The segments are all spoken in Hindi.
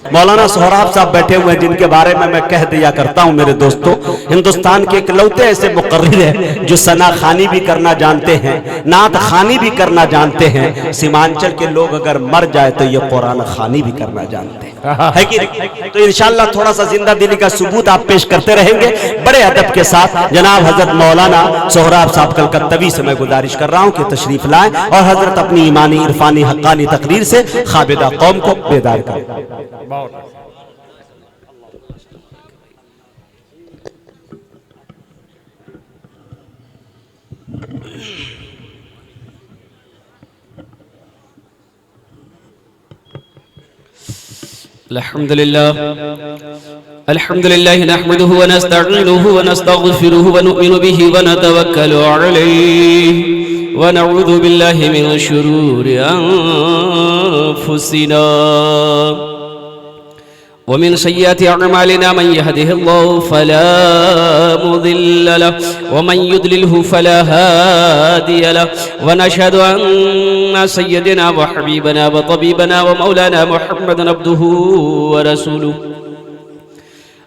मौलाना सोहराब साहब बैठे हुए हैं, जिनके बारे में मैं कह दिया करता हूं मेरे दोस्तों, हिंदुस्तान के इकलौते ऐसे मुकर्रिर हैं जो सना खानी भी करना जानते हैं, नात खानी भी करना जानते हैं। सीमांचल के लोग अगर मर जाए तो ये कुरान खानी भी करना जानते हैं, है कि नहीं? तो इंशाअल्लाह थोड़ा सा जिंदा दिली का सबूत आप पेश करते रहेंगे बड़े अदब के साथ। जनाब हजरत मौलाना सोहराब साहब कलकत्तवी से मैं गुजारिश कर रहा हूं कि तशरीफ लाएं और हजरत अपनी ईमानी इरफानी हक्कानी तकरीर से खाबिदा कौम को बेदार करें। अल्हम्दुलिल्लाह नहमदुहु व नस्तईनुहु व नस्तगफिरुहु व नुमिनु बिही व नतवक्कलु अलैहि व नऊज़ु बिल्लाहि मिन शुरूरि अनफुसिना व मिन सय्यिआति अअमालिना मन यहदिहिल्लाहु फला मुदिल्ल लहु व मन युद्लिलहु फला हादिय लहु व नशहदु अन्ना सय्यदना व हबीबना व तबीबना व मौलाना मुहम्मदन अब्दुहु व रसूलुहु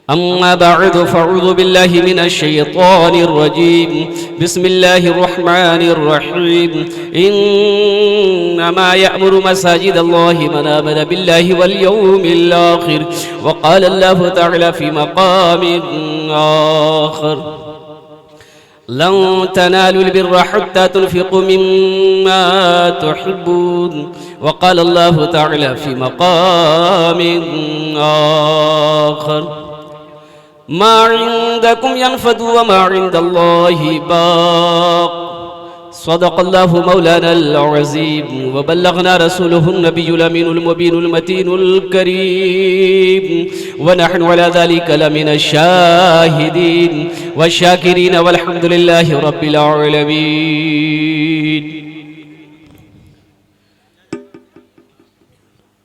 अम्मा बअद फ़अऊज़ु बिल्लाहि मिनश शैतानिर रजीम बिस्मिल्लाहिर रहमानिर रहीम इन्नमा यअमुरु मसाजिदल्लाहि मन आमन बिल्लाहि वल यौमिल आखिर व क़ाला अल्लाहु तआला फ़ी मक़ामिन आखर लन तनालुल बिर्रा हत्ता तुनफ़िक़ू मिम्मा तुहिब्बून व क़ाला अल्लाहु तआला फ़ी मक़ामिन आखर मा इंदकुम यनफदु व मा इंदल्लाहि बाक़ सदक़ल्लाहु मौलानल अज़ीम व बल्लगना रसूलुहुन नबियुल अमीनुल मुबीनुल मतीनुल करीम व नहनु अला ज़ालिका लमिनश शाहिदीन व शाकिरीन वल्हम्दुलिल्लाहि रब्बिल आलमीन।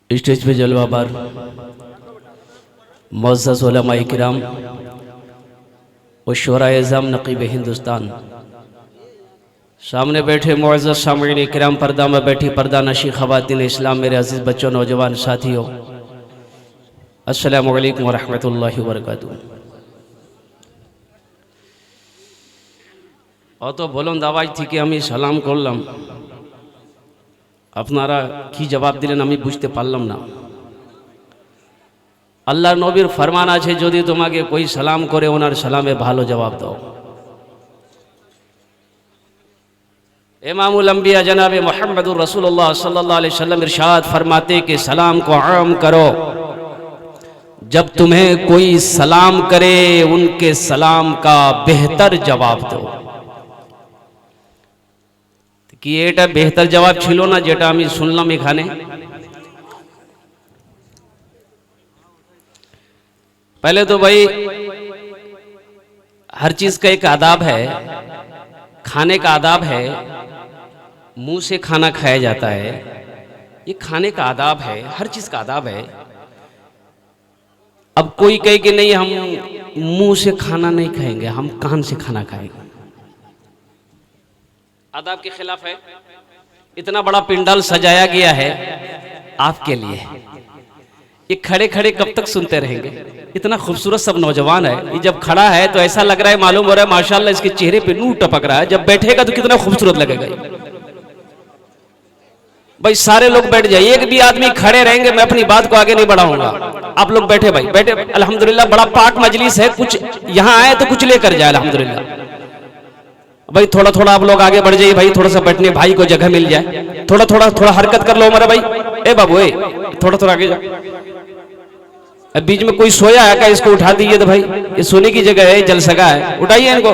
स्टेज पे जलवाबार मुअज़्ज़ज़ उलमाए किराम व शुराए अज़म नक़ीब हिंदुस्तान, सामने बैठे मुअज़्ज़ज़ सामईन किराम, पर्दा में बैठी पर्दा नशी ख़वातीन इस्लाम, मेरे अज़ीज़ बच्चों नौजवान साथियों, अस्सलामु अलैकुम व रहमतुल्लाहि व बरकातुहू। অত বলুন আওয়াজ থেকে আমি সালাম করলাম, আপনারা কি জবাব দিলেন আমি বুঝতে পারলাম না। আল্লাহর নবীর ফরমান আছে, যদি তোমাকে कोई সালাম করে ওনার সালামে ভালো জবাব দাও। इमामुल अंबिया जनाब मोहम्मदुर रसूलुल्लाह सल्लल्लाहु अलैहि वसल्लम इरशाद फरमाते कि सलाम को आम करो, जब तुम्हें कोई सलाम करे उनके सलाम का बेहतर जवाब दो। कि এটা बेहतर जवाब ছিল না যেটা আমি শুনলাম এখানে? पहले तो भाई हर चीज का एक आदाब है, खाने का आदाब है, मुंह से खाना खाया जाता है, ये खाने का आदाब है, हर चीज का आदाब है। अब कोई कहे कि नहीं हम मुंह से खाना नहीं खाएंगे, हम कान से खाना खाएंगे, आदाब के खिलाफ है। इतना बड़ा पिंडाल सजाया गया है आपके लिए, ये खड़े खड़े कब तक सुनते रहेंगे? इतना खूबसूरत सब नौजवान है, ये जब खड़ा है तो ऐसा लग रहा है, मालूम हो रहा है माशाल्लाह इसके चेहरे पे नूर टपक रहा है, जब बैठेगा तो कितना खूबसूरत लगेगा। भाई सारे लोग बैठ जाइए, एक भी आदमी खड़े रहेंगे मैं अपनी बात को आगे नहीं बढ़ाऊंगा। आप लोग बैठे, भाई बैठे, अल्हम्दुलिल्लाह बड़ा पाक मजलिस है, कुछ यहाँ आए तो कुछ लेकर जाए अल्हम्दुलिल्लाह। भाई थोड़ा थोड़ा आप लोग आगे बढ़ जाइए भाई, थोड़ा सा बैठने भाई को जगह मिल जाए, थोड़ा थोड़ा थोड़ा हरकत कर लो हमारा भाई। ए बाबू ए थोड़ा थोड़ा आगे जाओ। अब बीच में कोई सोया है क्या? इसको उठा दीजिए तो भाई, ये सोने की जगह है, जलसगा है, उठाइए इनको।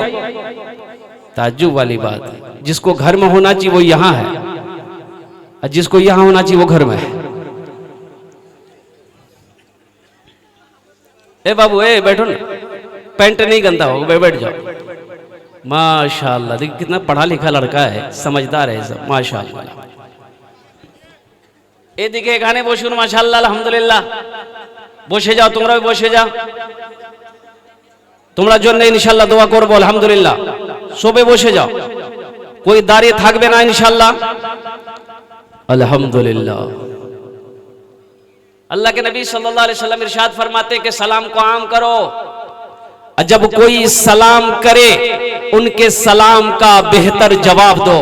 ताज्जुब वाली बात है, जिसको घर में होना चाहिए वो यहाँ है, और जिसको यहाँ होना चाहिए वो घर में है। ए बाबू ए बैठो ना, पैंट नहीं गंदा हो, बैठ जाओ। माशाअल्लाह, देखिए कितना पढ़ा लिखा लड़का है, समझदार है सब, माशाअल्लाह। ए दिखे एखाने বসুন মাশাআল্লাহ আলহামদুলিল্লাহ, বসে যাও, তোমরাও বসে যাও, তোমরা জন্য ইনশাআল্লাহ দোয়া করব আলহামদুলিল্লাহ। সবে বসে যাও, कोई দাঁড়িয়ে থাকবে না ইনশাআল্লাহ আলহামদুলিল্লাহ। अल्लाह के नबी सल्लल्लाहु अलैहि वसल्लम इरशाद फरमाते कि सलाम को आम करो, और जब कोई सलाम करे उनके सलाम का बेहतर जवाब दो।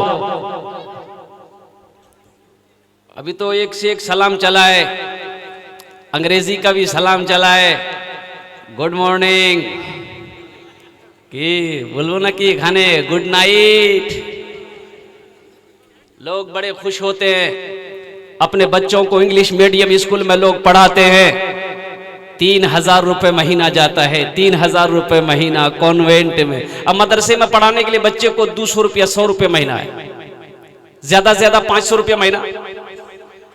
अभी तो एक से एक सलाम चला है, अंग्रेजी का भी सलाम चला है, गुड मॉर्निंग कि बोलो ना कि खाने गुड नाइट। लोग बड़े खुश होते हैं, अपने बच्चों को इंग्लिश मीडियम स्कूल में लोग पढ़ाते हैं, 3,000 रुपये महीना जाता है, 3,000 रुपये महीना कॉन्वेंट में। अब मदरसे में पढ़ाने के लिए बच्चे को 200 रुपया 100 रुपये महीना है, ज्यादा से ज्यादा 500 रुपया महीना,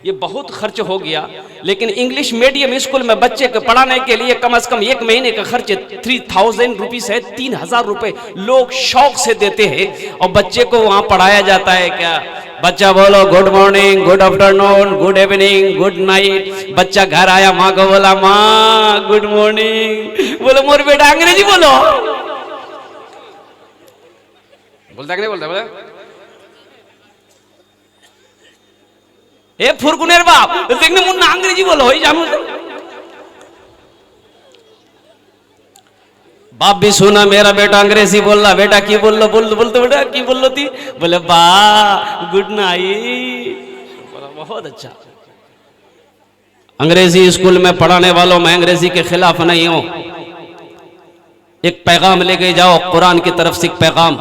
ये बहुत खर्च हो गया। लेकिन इंग्लिश मीडियम स्कूल में बच्चे को पढ़ाने के लिए कम से कम एक महीने का खर्च 3,000 रुपीज है, 3,000 रुपये लोग शौक से देते हैं और बच्चे को वहां पढ़ाया जाता है। क्या बच्चा बोलो good morning, good afternoon, good evening, good night. बच्चा घर आया, माँ को बोला माँ गुड मॉर्निंग, बोलो मोर बेटा अंग्रेजी बोलो, बोलता कि नहीं बोलता? बोला ए फुरकुनेर बाप देखने मुन्ना अंग्रेजी बोलो ही जानू। बाप भी सुना मेरा बेटा अंग्रेजी बोल रहा, बेटा की बोल लो, बोलते बेटा की बोल लो थी? बोले बा गुड नाइट। बोला बहुत अच्छा। अंग्रेजी स्कूल में पढ़ाने वालों में अंग्रेजी के खिलाफ नहीं हो, एक पैगाम लेके जाओ कुरान की तरफ से, एक पैगाम।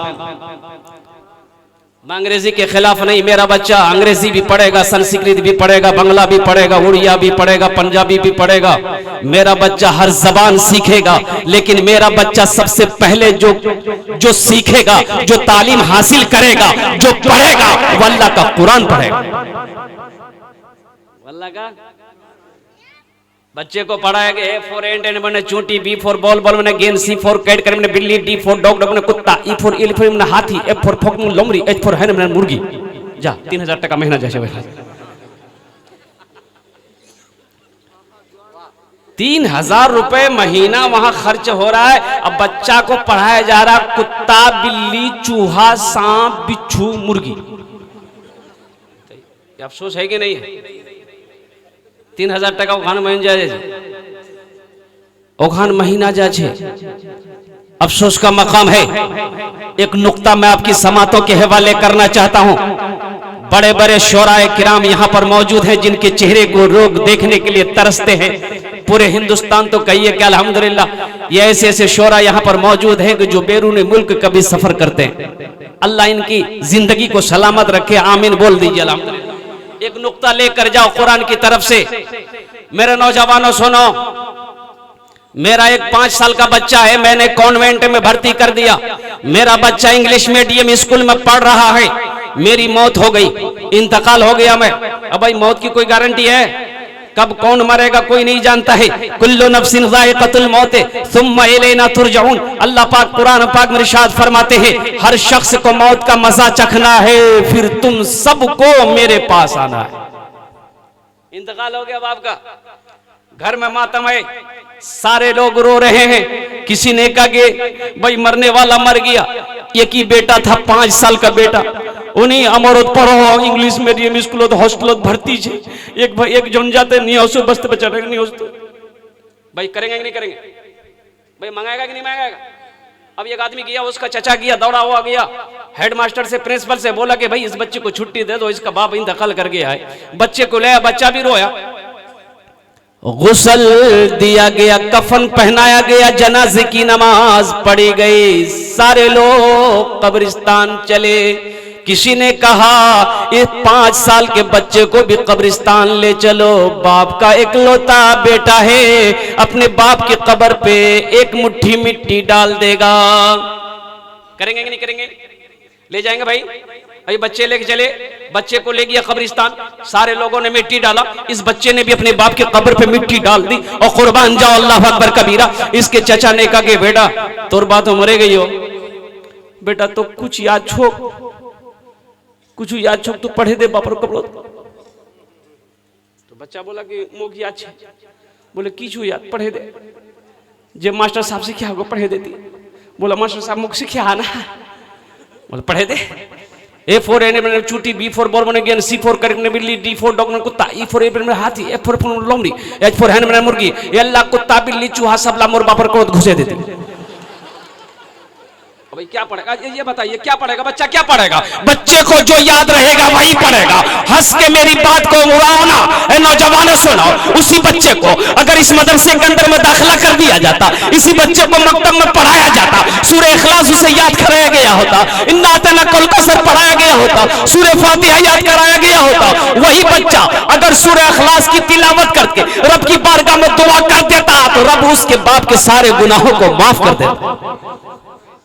मैं अंग्रेजी के खिलाफ नहीं, मेरा बच्चा अंग्रेजी भी पढ़ेगा, संस्कृत भी पढ़ेगा, बंगला भी पढ़ेगा, उड़िया भी पढ़ेगा, पंजाबी भी पढ़ेगा, मेरा बच्चा हर जबान सीखेगा। लेकिन मेरा बच्चा सबसे पहले जो सीखेगा, जो तालीम हासिल करेगा, जो पढ़ेगा, वो अल्लाह का कुरान पढ़ेगा। अल्लाह का बच्चे को पढ़ाया गया A for ant मैंने चूंटी, B for बॉल बॉल मैंने गेंद, C for कैट कर मैंने बिल्ली, D for डॉग डॉग मैंने कुत्ता, E for एलिफेंट मैंने हाथी, F for फॉक्स मैंने लोमड़ी, H for हैन मैंने मुर्गी। जा 3,000 टका महीना जैसे 3,000 रुपए महीना वहां खर्च हो रहा है। अब बच्चा को पढ़ाया जा रहा कुत्ता, बिल्ली, चूहा, सांप, बिच्छू, मुर्गी। अफसोस है कि नहीं है? 3,000 टका ओखान महीना जाए, ओखान महीना जाए, अफसोस का मकाम है। एक नुक्ता मैं आपकी समातों के हवाले करना चाहता हूं। बड़े बड़े शोराए किराम यहाँ पर मौजूद हैं, जिनके चेहरे को लोग देखने के लिए तरसते हैं। पूरे हिंदुस्तान तो कहिए कि अल्हम्दुलिल्लाह ये ऐसे ऐसे शोरा यहाँ पर मौजूद हैं कि जो बैरून मुल्क कभी सफर करते हैं। अल्लाह इनकी जिंदगी को सलामत रखे, आमीन बोल दीजिए अल्हम्दुलिल्लाह। एक नुक्ता लेकर जाओ कुरान की तरफ से। मेरे नौजवानों सुनो, मेरा एक 5 साल का बच्चा है, मैंने कॉन्वेंट में भर्ती कर दिया। मेरा बच्चा इंग्लिश मीडियम स्कूल में पढ़ रहा है। मेरी मौत हो गई, इंतकाल हो गया मैं। अब भाई मौत की कोई गारंटी है? कब कौन मरेगा कोई नहीं जानता है। कुल्लु नफ्सिन ज़ाइक़तुल मौत सुम्मा इलैना तुरजऊन। अल्लाह पाक कुरान पाक में इरशाद फरमाते हैं, हर शख्स को मौत का मजा चखना है, फिर तुम सबको मेरे पास आना है। इंतकाल हो गया बाप का, घर में मातम है, सारे लोग रो रहे हैं। किसी ने कहा कि भाई मरने वाला मर गया। एक ही बेटा था, 5 साल का बेटा, उन्हीं अमरत पढ़ो इंग्लिश मीडियम स्कूल हॉस्टल भर्ती छे। एक भाई एक जन जाते नहीं हो बस्ते बचा रहे नहीं हो तो भाई करेंगे कि नहीं करेंगे? भाई मंगाएगा कि नहीं मंगाएगा? अब एक आदमी गया, उसका चचा गया, दौड़ा हुआ गया हेडमास्टर से, प्रिंसिपल से, बोला कि भाई इस बच्चे को छुट्टी दे दो, इसका बाप इंतकाल कर गया है। बच्चे को ले, बच्चा भी रोया, गुस्ल दिया गया, कफन पहनाया गया, जनाजे की नमाज पढ़ी गई, सारे लोग कब्रिस्तान चले। किसी ने कहा इस 5 साल के बच्चे को भी कब्रिस्तान ले चलो, बाप का इकलौता बेटा है, अपने बाप की कब्र पे एक मुट्ठी मिट्टी डाल देगा। करेंगे कि नहीं करेंगे? ले जाएंगे भाई। भाई बच्चे लेके चले, बच्चे को ले गया कब्रिस्तान, सारे लोगों ने मिट्टी डाला, इस बच्चे ने भी अपने बाप के कब्र पे मिट्टी डाल दी और कुर्बान जाओ अल्लाह अकबर कबीरा। इसके चचा ने कहा कि बेटा तोर बात तो मरे गई हो, बेटा तो कुछ याद छोक तू पढ़े दे बापर कब्र। तो बच्चा बोला कि मुख याद छे। बोले कीचू याद पढ़े दे, जे मास्टर साहब से क्या होगा पढ़े देती। बोला मास्टर साहब मुख से क्या आना, बोले पढ़े दे। A for animal चूटी, B for ball बने गेंद, C for करने बिल्ली, D for डॉग ने कुत्ता, E for एप्पल में हाथी, F for लोमड़ी, H for हैन में मुर्गी, L कुत्ता बिल्ली चूहा सबला मुर्गा पर क्रोध घुसे देती। भाई क्या पढ़ेगा ये बताइए, क्या पढ़ेगा बच्चा, क्या पढ़ेगा? बच्चे को जो याद रहेगा वही पढ़ेगा। हंस के मेरी बात को उड़ाओ ना, नौजवानों सुनो। उसी बच्चे को अगर इस मदरसे के अंदर में दाखिला कर दिया जाता, इसी बच्चे को मकतब में पढ़ाया जाता, सूरह इखलास उसे याद कराया गया होता, इन्ना अतना कल कौसर पढ़ाया गया होता, सूरह फातिहा याद कराया गया होता, वही बच्चा अगर सूरह इखलास की तिलावत करके रब की बारगाह में दुआ कर देता तो रब उसके बाप के सारे गुनाहों को माफ कर देता।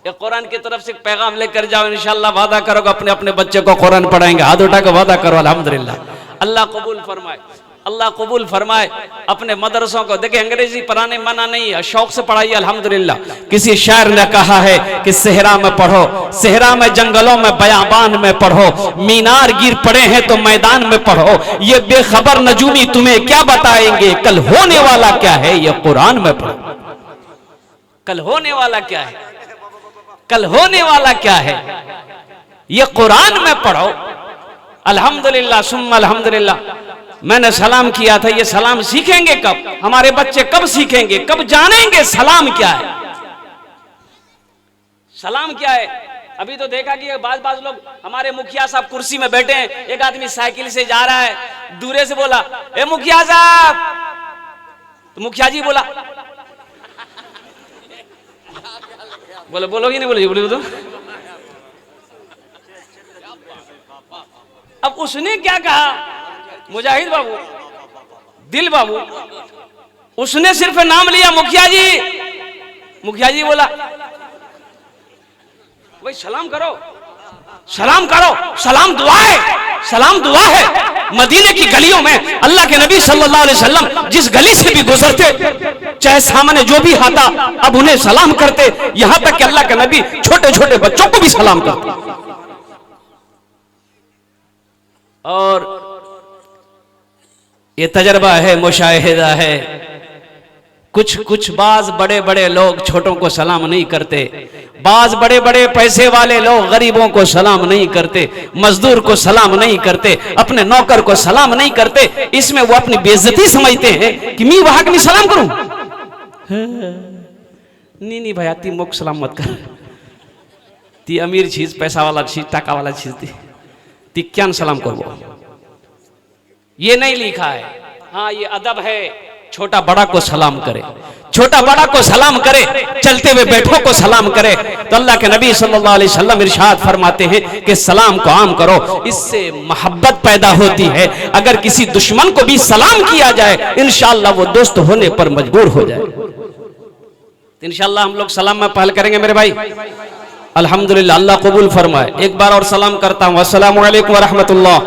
ये कुरान की तरफ से पैगाम लेकर जाओ, इंशाअल्लाह वादा करोगे अपने अपने बच्चे को कुरान पढ़ाएंगे। हाथ उठा के वादा करो, अल्हम्दुलिल्लाह। अल्लाह कबूल फरमाए, अल्लाह कबूल फरमाए। अपने मदरसों को देखिए, अंग्रेजी पढ़ाने मना नहीं है, शौक से पढ़ाइए, अल्हम्दुलिल्लाह। किसी शायर ने कहा है कि सेहरा में पढ़ो, सेहरा में, जंगलों में, बयाबान में पढ़ो, मीनार गिर पड़े हैं तो मैदान में पढ़ो, ये बेखबर नजूमी तुम्हें क्या बताएंगे, कल होने वाला क्या है ये कुरान में पढ़ो। कल होने वाला क्या है, कल होने वाला क्या है ये कुरान में पढ़ो। अल्हम्दुलिल्लाह सुम्मा अल्हम्दुलिल्लाह। मैंने सलाम किया था, ये सलाम सीखेंगे कब? हमारे बच्चे कब सीखेंगे, कब जानेंगे सलाम क्या है? सलाम क्या है? अभी तो देखा कि बाज लोग, हमारे मुखिया साहब कुर्सी में बैठे हैं, एक आदमी साइकिल से जा रहा है, दूरे से बोला ए मुखिया साहब, तो मुखिया जी बोला, बोले बोलोगी नहीं, बोले बोले तो। अब उसने क्या कहा, मुजाहिद बाबू, दिल बाबू, उसने सिर्फ नाम लिया मुखिया जी, मुखिया जी बोला भाई सलाम करो, सलाम करो, सलाम दुआ है, सलाम दुआ है। मदीने की गलियों में अल्लाह के नबी सल्लल्लाहु अलैहि वसल्लम जिस गली से भी गुजरते, चाहे सामने जो भी आता, अब उन्हें सलाम करते, यहां तक कि अल्लाह के नबी छोटे छोटे बच्चों को भी सलाम करते। और ये तजर्बा है, मुशाहिदा है। कुछ बाज बड़े बड़े लोग छोटों को सलाम नहीं करते, बाज बड़े बड़े पैसे वाले लोग गरीबों को सलाम नहीं करते, मजदूर को सलाम नहीं करते, अपने नौकर को सलाम नहीं करते। इसमें वो अपनी बेइज्जती समझते हैं कि मैं वहां के सलाम करूं। नहीं भैया, ती मुख सलाम मत कर, ती अमीर चीज, पैसा वाला चीज, टाका वाला चीज, ती क्या सलाम करो, ये नहीं लिखा है। हाँ ये अदब है, छोटा बड़ा को सलाम करे, छोटा बड़ा को सलाम करे, चलते हुए बैठों को सलाम करे। तो अल्लाह के नबी सल्लल्लाहु अलैहि वसल्लम इरशाद फरमाते हैं कि सलाम को आम करो, इससे मोहब्बत पैदा होती है। अगर किसी दुश्मन को भी सलाम किया जाए, इंशाअल्लाह वो दोस्त होने पर मजबूर हो जाए। इंशाअल्लाह हम लोग सलाम में पहल करेंगे मेरे भाई, अल्हम्दुलिल्लाह। अल्लाह कबूल फरमाए। एक बार और सलाम करता हूँ, अस्सलामु अलैकुम व रहमतुल्लाह।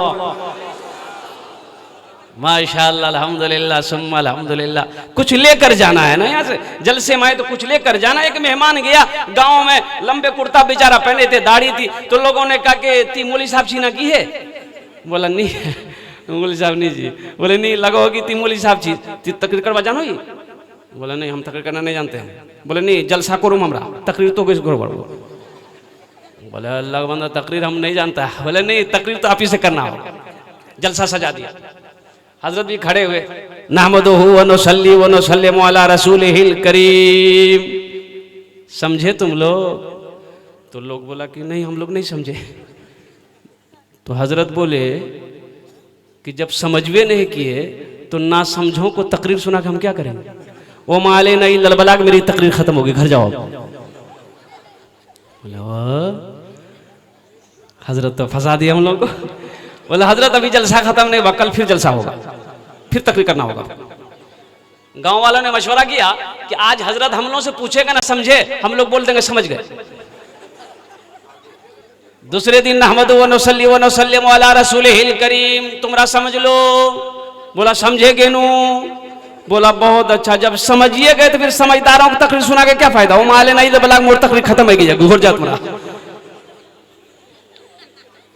माशाअल्लाह, अल्हम्दुलिल्लाह सुम्मा अल्हम्दुलिल्लाह। कुछ लेकर जाना है ना यहाँ से, जलसे में तो कुछ लेकर जाना। एक मेहमान गया गांव में, लंबे कुर्ता बेचारा पहने थे, दाढ़ी थी, तो लोगों ने कहा कि ती मौली साहब छीना की है? बोला नहीं मौली साहब नहीं जी। बोले नहीं लगा होगी ती मौली साहब छी, तकरीर करवा जानो ही? बोला नहीं हम तकरीर करना नहीं जानते हैं। बोले नहीं जलसा करूँ हमरा, तकरीर तो किस घर। बोले अल्लाह का बंदा तकरीर हम नहीं जानता। बोले नहीं तकरीर तो आप ही से करना हो। जलसा सजा दिया, हजरत भी खड़े हुए, नहमदुहु व नुसल्ली व नुसल्लिमु अला रसूलिहिल करीम। समझे तुम लोग? तो लोग बोला कि नहीं हम लोग नहीं समझे। तो हजरत बोले कि जब समझवे नहीं किए तो ना समझों को तकरीर सुना के हम क्या करेंगे? वो माले नहीं ललबलाग, मेरी तकरीर खत्म होगी, घर जाओ। बोले हजरत तो फंसा दिया हम लोग को। बोले हजरत अभी जलसा खत्म नहीं हुआ, कल फिर जलसा होगा, फिर तकरीर करना होगा। गांव वालों ने मशवरा किया कि आज हजरत हम लोगों से पूछेगा ना समझे, हम लोग बोल देंगे समझ गए। दूसरे दिन नहमदु व नुसल्ली व नुसल्लिमु अला रसूलिहिल करीम, तुमरा समझ लो। बोला समझेगे नू? बोला बहुत अच्छा, जब समझिए गए तो फिर समझदारों को तकरीर सुना के क्या फायदा? वो माले नहीं तो बला मोर तकरीर खत्म हो गई, घुर जा तुम्हारा।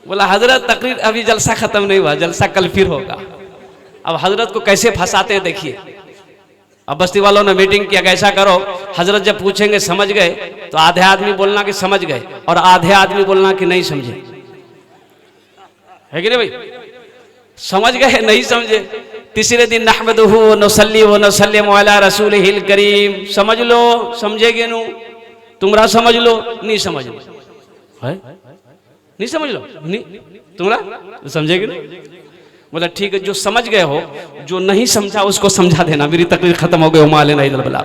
बोला हजरत तकरीर अभी जलसा खत्म नहीं हुआ, जलसा कल फिर होगा। अब हजरत को कैसे फंसाते हैं देखिए। अब बस्ती वालों ने मीटिंग किया, ऐसा करो हजरत जब पूछेंगे समझ गए तो आधे आदमी बोलना कि समझ गए और आधे आदमी बोलना कि नहीं समझे। है कि नहीं भाई? समझ गए? नहीं समझे? तीसरे दिन नहमदुहु व नुसल्ली व नुसल्लिमु अला रसूलिहिल करीम। समझ लो, समझेगे नु? तुमरा समझ लो, नहीं समझ लो है, नहीं समझ लो, नहीं तुमरा समझेगे ना? बोला ठीक है, जो समझ गए हो, जो नहीं समझा उसको समझा देना। मेरी तकरीर खत्म हो गई। उमाले नहीं दलबला।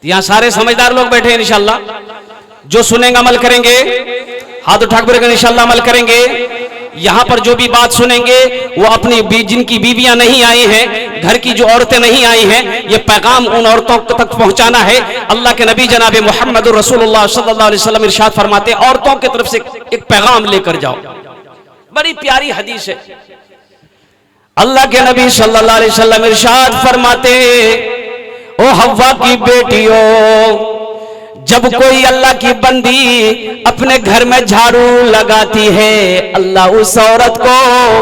यहाँ सारे समझदार लोग बैठे हैं इंशाल्लाह। जो सुनेंगे अमल करेंगे, हाथ उठा कर बोलेंगे इंशाल्लाह अमल करेंगे। यहाँ पर जो भी बात सुनेंगे वो अपनी जिनकी बीवियां नहीं आई हैं, घर की जो औरतें नहीं आई हैं, ये पैगाम उन औरतों तक पहुंचाना है। अल्लाह के नबी जनाब मोहम्मद रसूलुल्लाह सल्लल्लाहु अलैहि वसल्लम इरशाद फरमाते हैं, औरतों की तरफ से एक पैगाम लेकर जाओ। बड़ी प्यारी हदीस है। अल्लाह के नबी सल्लल्लाहु अलैहि वसल्लम इरशाद फरमाते, ओ हव्वा की बेटियों, जब कोई अल्लाह की बंदी अपने घर में झाड़ू लगाती है, अल्लाह उस औरत को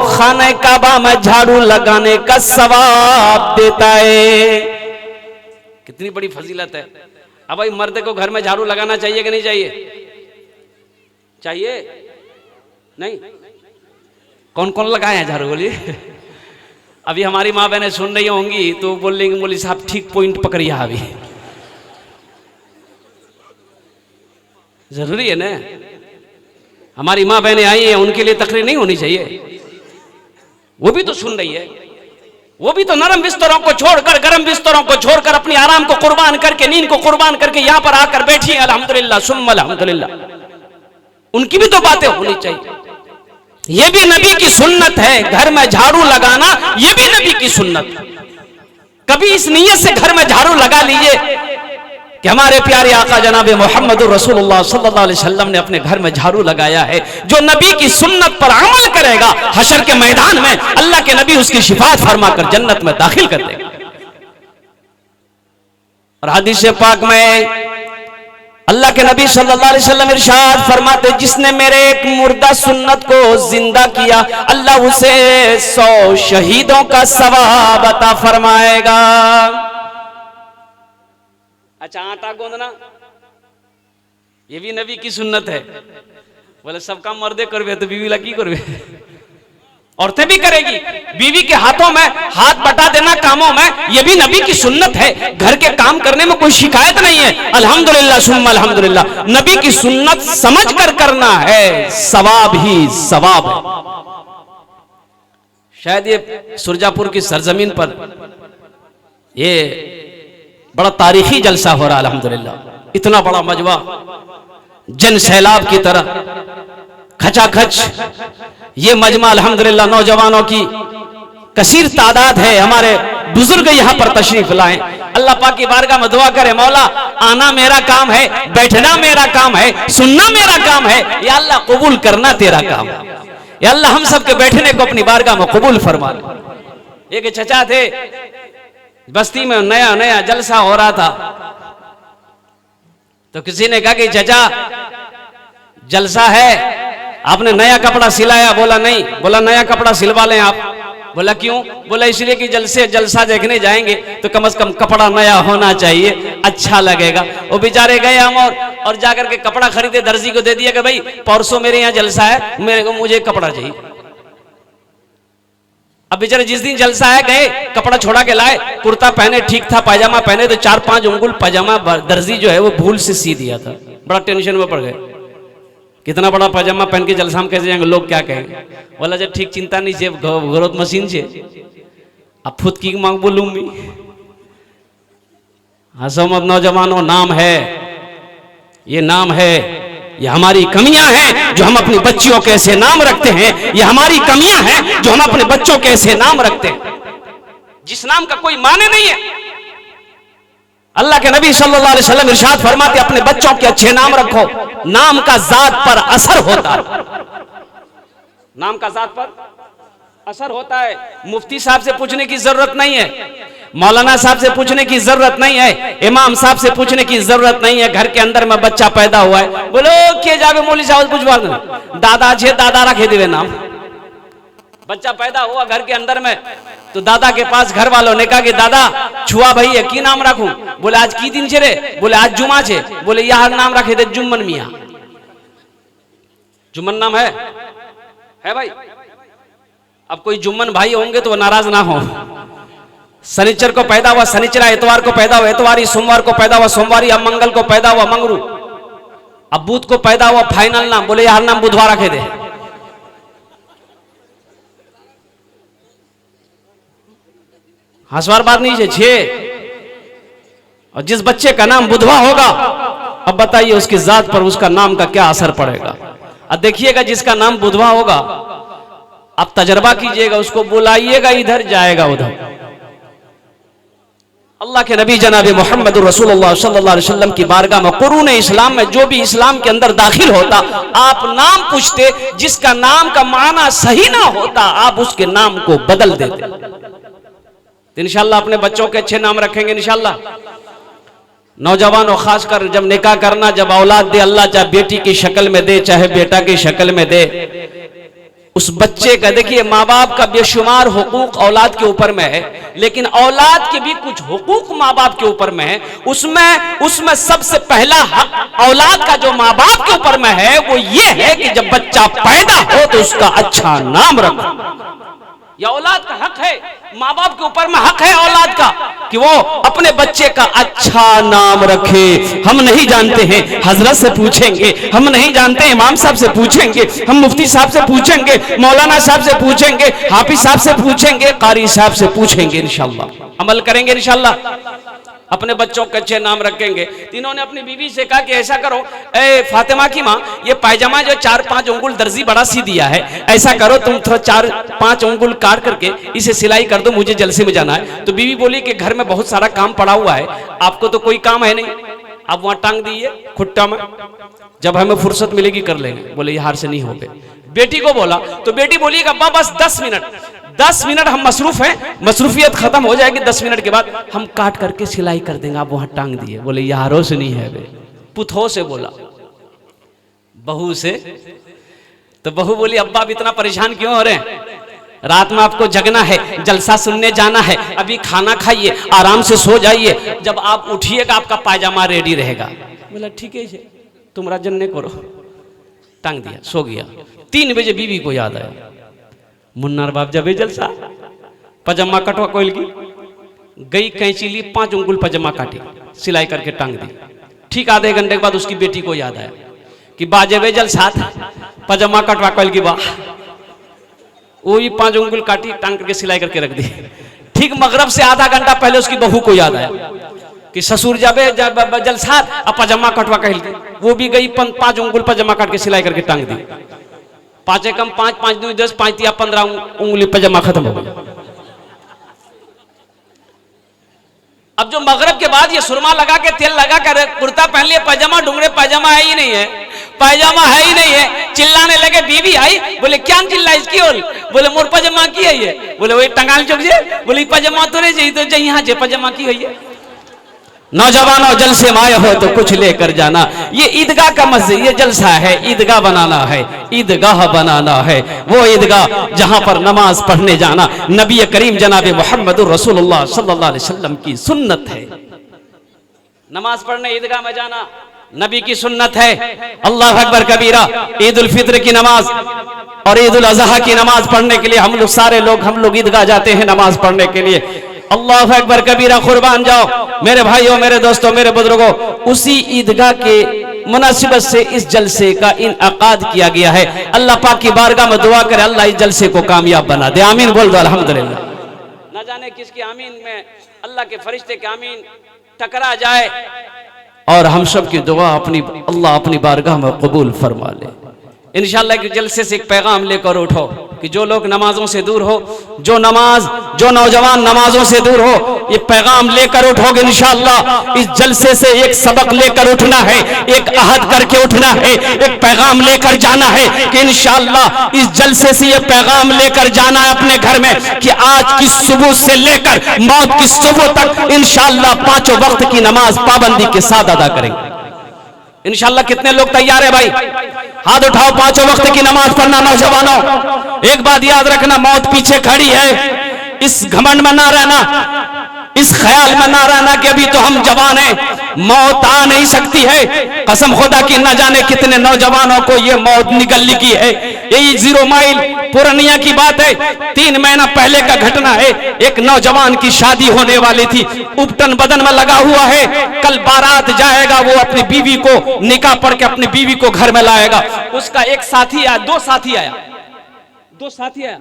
खाने काबा में झाड़ू लगाने का सवाब देता है। कितनी बड़ी फजीलत है। अब भाई मर्द को घर में झाड़ू लगाना चाहिए कि नहीं चाहिए? चाहिए? नहीं? कौन कौन लगाए हैं झाड़ू? बोलिए। अभी हमारी माँ बहनें सुन रही होंगी तो बोल लेंगे मौलवी साहब ठीक पॉइंट पकड़िए। अभी जरूरी है ना, हमारी माँ बहनें आई हैं, उनके लिए तकरीर नहीं होनी चाहिए? वो भी तो सुन रही है। वो भी तो नरम बिस्तरों को छोड़कर, गर्म बिस्तरों को छोड़कर, अपनी आराम को कुर्बान करके, नींद को कुर्बान करके यहाँ पर आकर बैठी है। अल्हम्दुलिल्लाह सुम्मा अल्हम्दुलिल्लाह। उनकी भी तो बातें होनी चाहिए। ये भी नबी की सुन्नत है, घर में झाड़ू लगाना, ये भी नबी की सुन्नत। कभी इस नीयत से घर में झाड़ू लगा लीजिए कि हमारे प्यारे आका जनाब मोहम्मद रसूलुल्लाह सल्लल्लाहु अलैहि वसल्लम ने अपने घर में झाड़ू लगाया है। जो नबी की सुन्नत पर अमल करेगा, हशर के मैदान में अल्लाह के नबी उसकी शिफात फरमाकर जन्नत में दाखिल कर देगा। और हदीस पाक में अल्लाह के नबी सल्लल्लाहु अलैहि वसल्लम इरशाद फरमाते, जिसने मेरे एक मुर्दा सुन्नत को जिंदा किया, अल्लाह उसे 100 शहीदों का सवाब अता फरमाएगा। अच्छा, आटा गूंदना ये भी नबी की सुन्नत है। बोले सब काम मर्दे करवे तो बीवी लगी करवे, औरतें भी करेगी। बीवी के हाथों में हाथ बटा देना कामों में, ये भी नबी की सुन्नत है। घर के काम करने में कोई शिकायत नहीं है। अल्हम्दुलिल्लाह सुम्मा अल्हम्दुलिल्लाह। नबी की सुन्नत समझ कर करना है, सवाब ही सवाब है। शायद ये सुरजापुर की सरजमीन पर ये बड़ा तारीखी जलसा हो रहा है अल्हम्दुलिल्लाह। इतना बड़ा मजमा, जन सैलाब की तरह खचाखच ये मजमा अल्हम्दुलिल्लाह। नौजवानों की कसीर तादाद है। हमारे बुजुर्ग यहाँ पर तशरीफ लाए। अल्लाह पाक की बारगाह में दुआ करे, मौला आना मेरा काम है, बैठना मेरा काम है, सुनना मेरा काम है, या अल्लाह कबूल करना तेरा काम है। या अल्लाह हम सब के बैठने को अपनी बारगाह में कबूल फरमा ले। एक चचा थे, बस्ती में नया नया जलसा हो रहा था, तो किसी ने कहा कि चचा जलसा है, आपने नया कपड़ा सिलाया? बोला नहीं। बोला नया कपड़ा सिलवा लें आप। बोला क्यों? बोला इसलिए कि जलसा देखने जाएंगे तो कम से कम कपड़ा नया होना चाहिए, अच्छा लगेगा। वो बेचारे गए हम और जाकर के कपड़ा खरीदे, दर्जी को दे दिया कि भाई परसों मेरे यहाँ जलसा है, मुझे कपड़ा चाहिए। अब बेचारे जिस दिन जलसा है गए, कपड़ा छोड़ा के लाए, कुर्ता पहने ठीक था, पायजामा पहने तो 4-5 उंगल पायजामा दर्जी जो है वो भूल से सी दिया था। बड़ा टेंशन में पड़ गए, कितना बड़ा पायजामा पहन के जलसा में कैसे जाएंगे, लोग क्या कहेंगे। बोला जब ठीक चिंता नहीं छे, ग्रोथ मशीन छे, अब खुद की मांग बोलूं मी। हंसो मत नौजवानों, नाम है, ये नाम है, ये हमारी कमियां हैं जो हम अपनी बच्चियों के ऐसे नाम रखते हैं। ये हमारी कमियां हैं जो हम अपने बच्चों के ऐसे नाम रखते हैं जिस नाम का कोई माने नहीं है। अल्लाह के नबी सल्लल्लाहु अलैहि वसल्लम इरशाद फरमाते, अपने बच्चों के अच्छे नाम रखो, नाम का जात पर असर होता है। नाम का जात पर असर होता है। मुफ्ती साहब से पूछने की जरूरत नहीं है, मौलाना साहब से पूछने की जरूरत नहीं है, इमाम साहब से पूछने की जरूरत नहीं है। घर के अंदर में बच्चा पैदा हुआ है, बोलो के जावे मौलवी साहब पूछवा देना, दादा छे दादा रखे देवे नाम। बच्चा पैदा हुआ घर के अंदर में, तो दादा के पास घर वालों ने कहा कि दादा छुआ भाई है, की नाम रखूं? बोले आज की दिन छे रे? बोले आज जुमा छे। बोले यह नाम रखे थे जुम्मन मियाँ। जुम्मन नाम है? है भाई। अब कोई जुम्मन भाई होंगे तो वो नाराज ना हो। शनिचर को पैदा हुआ शनिचरा, इतवार को पैदा हुआ इतवारी, सोमवार को पैदा हुआ सोमवारी, अब मंगल को पैदा हुआ मंगरू, अब बुध को पैदा हुआ फाइनल नाम, बोले यार नाम बुधवार रखे दे। हंसवार बात नहीं छे। और जिस बच्चे का नाम बुधवा होगा, अब बताइए उसकी जात पर उसका नाम का क्या असर पड़ेगा। अब देखिएगा जिसका नाम बुधवा होगा, अब तजर्बा कीजिएगा, उसको बुलाइएगा इधर जाएगा उधर। अल्लाह के नबी जनाब मोहम्मद रसूलुल्लाह सल्लल्लाहु अलैहि वसल्लम की बारगाह में कुरून इस्लाम में जो भी इस्लाम के अंदर दाखिल होता, आप नाम पूछते, जिसका नाम का माना सही ना होता आप उसके नाम को बदल देते। तो इंशाल्लाह अपने बच्चों के अच्छे नाम रखेंगे इंशाल्लाह। नौजवान और खासकर जब निकाह करना, जब औलाद दे अल्लाह, चाहे बेटी की शक्ल में दे चाहे बेटा की शक्ल में दे, उस बच्चे का देखिए माँ बाप का बेशुमार हुकूक औलाद के ऊपर में है, लेकिन औलाद के भी कुछ हुकूक माँ बाप के ऊपर में है। उसमें सबसे पहला हक औलाद का जो माँ बाप के ऊपर में है वो ये है कि जब बच्चा पैदा हो तो उसका अच्छा नाम रखो। यह औलाद का हक है, माँ बाप के ऊपर में हक है औलाद का कि वो अपने बच्चे का अच्छा नाम रखे। हम नहीं जानते हैं, हजरत से पूछेंगे, हम नहीं जानते इमाम साहब से पूछेंगे, हम मुफ्ती साहब से पूछेंगे, मौलाना साहब से पूछेंगे, हाफिज साहब से पूछेंगे, कारी साहब से पूछेंगे, इंशाल्लाह अमल करेंगे इंशाल्लाह, अपने बच्चों के अच्छे नाम रखेंगे। तीनों ने अपनी बीवी से कहा कि ऐसा करो, ए फातिमा की माँ, ये पायजामा जो 4-5 उंगुल दर्जी बड़ा सी दिया है, ऐसा करो तुम थोड़ा 4-5 उंगुल काट करके इसे सिलाई कर दो, मुझे जलसे में जाना है। तो बीवी बोली कि घर में बहुत सारा काम पड़ा हुआ है, आपको तो कोई काम है नहीं, आप वहां टांग दीजिए खुट्टा में, जब हमें फुर्सत मिलेगी कर लेंगे। बोले हार से नहीं हो गए। बेटी को बोला तो बेटी बोली अब्बा बस 10 मिनट हम मसरूफ हैं, मसरूफियत खत्म हो जाएगी, 10 मिनट के बाद हम काट करके सिलाई कर देंगे, आप वहां टांग दिए। बोले यारों से नहीं है बे, पुतहो से बोला, बहू से। तो बहू बोली अब्बा आप इतना परेशान क्यों हो रहे हैं, रात में आपको जगना है, जलसा सुनने जाना है, अभी खाना खाइए, आराम से सो जाइए, जब आप उठिएगा आपका पायजामा रेडी रहेगा। बोला ठीक है तुम राजन करो, टांग दिया, सो गया। 3 बजे बीवी को याद आया, मुन्नार बाप जब जलसा पजामा कटवा कोयल की गई, कैंची ली, 5 उंगुल पजामा काटी, सिलाई करके टांग दी। ठीक आधे घंटे के बाद उसकी बेटी को याद आया कि बाजे जलसा पजामा कटवा कोयल की बा, वो भी 5 उंगुल काटी, टांग करके सिलाई करके रख दी। ठीक मगरब से आधा घंटा पहले उसकी बहू को याद आया कि ससुर जाबे जलसा अब पजामा कटवा कहल दी, वो भी गई 5 उंगुल पजामा काट के सिलाई करके टांग दी। 5 कम 5, 5 दूनी 10, 5 तिया 15 उंगली पजामा खत्म हो गया। अब जो मगरब के बाद ये सुरमा लगा के तेल लगा कर कुर्ता पहन लिया, पजामा ढूंढे, पजामा है ही नहीं है, पायजामा है ही नहीं है। चिल्लाने लगे, बीवी आई, बोले क्या चिल्ला इसकी ओर, बोले मोर पजामा की है ये, बोले वही टंगाल चौक जे, बोले पजामा तो नहीं चाहिए, तो यहाँ जे पजामा की है। नौजवानों जलसे में आए हो तो कुछ लेकर जाना, ये ईदगाह का मस्जिद, ये जलसा है, ईदगाह बनाना है, ईदगाह बनाना है, वो ईदगाह जहां पर नमाज पढ़ने जाना नबी करीम जनाब मोहम्मद रसूलुल्लाह सल्लल्लाहु अलैहि वसल्लम की सुन्नत है। नमाज पढ़ने ईदगाह में जाना नबी की सुन्नत है। अल्लाह अकबर कबीरा। ईद उल फित्र की नमाज और ईद उल अजहा की नमाज पढ़ने के लिए हम लोग सारे लोग ईदगाह जाते हैं नमाज पढ़ने के लिए। अल्लाह अकबर कबीरा, कुर्बान जाओ मेरे भाइयों, मेरे दोस्तों, मेरे बुजुर्गों। उसी ईदगाह के मुनासिबत से इस जलसे का इनअकाद किया गया है। अल्लाह पाक की बारगाह में दुआ करे अल्लाह इस जलसे को कामयाब बना दे। आमीन बोल दो अल्हम्दुलिल्लाह। न जाने किसकी आमीन में अल्लाह के फरिश्ते के आमीन टकरा जाए और हम सब की दुआ अल्लाह अपनी बारगाह में कबूल फरमा ले। इंशाअल्लाह के जलसे से एक पैगाम लेकर उठो कि जो लोग नमाजों से दूर हो, जो नौजवान नमाजों से दूर हो, ये पैगाम लेकर उठोगे इंशाअल्लाह। इस जलसे से एक सबक लेकर उठना है, एक अहद करके उठना है, एक पैगाम लेकर जाना है कि इंशाअल्लाह इस जलसे से ये पैगाम लेकर जाना है अपने घर में कि आज की सुबह से लेकर मौत की सुबह तक इंशाअल्लाह 5 वक्त की नमाज पाबंदी के साथ अदा करेंगे इंशाअल्लाह। कितने लोग तैयार है भाई? हाथ उठाओ। 5 वक्त की नमाज पढ़ना। नौजवानों एक बात याद रखना, मौत पीछे खड़ी है, इस घमंड में ना रहना। इस ख्याल में ना रहना कि अभी तो हम जवान हैं, मौत आ नहीं सकती है। कसम खुदा की न जाने कितने नौजवानों को ये मौत निगल लिखी है। यही 0 माइल पूर्णिया की बात है, 3 महीना पहले का घटना है। एक नौजवान की शादी होने वाली थी, उपटन बदन में लगा हुआ है, कल बारात जाएगा, वो अपनी बीवी को निकाह पढ़ के अपनी बीवी को घर में लाएगा। उसका एक साथी आया, 2 साथी आया,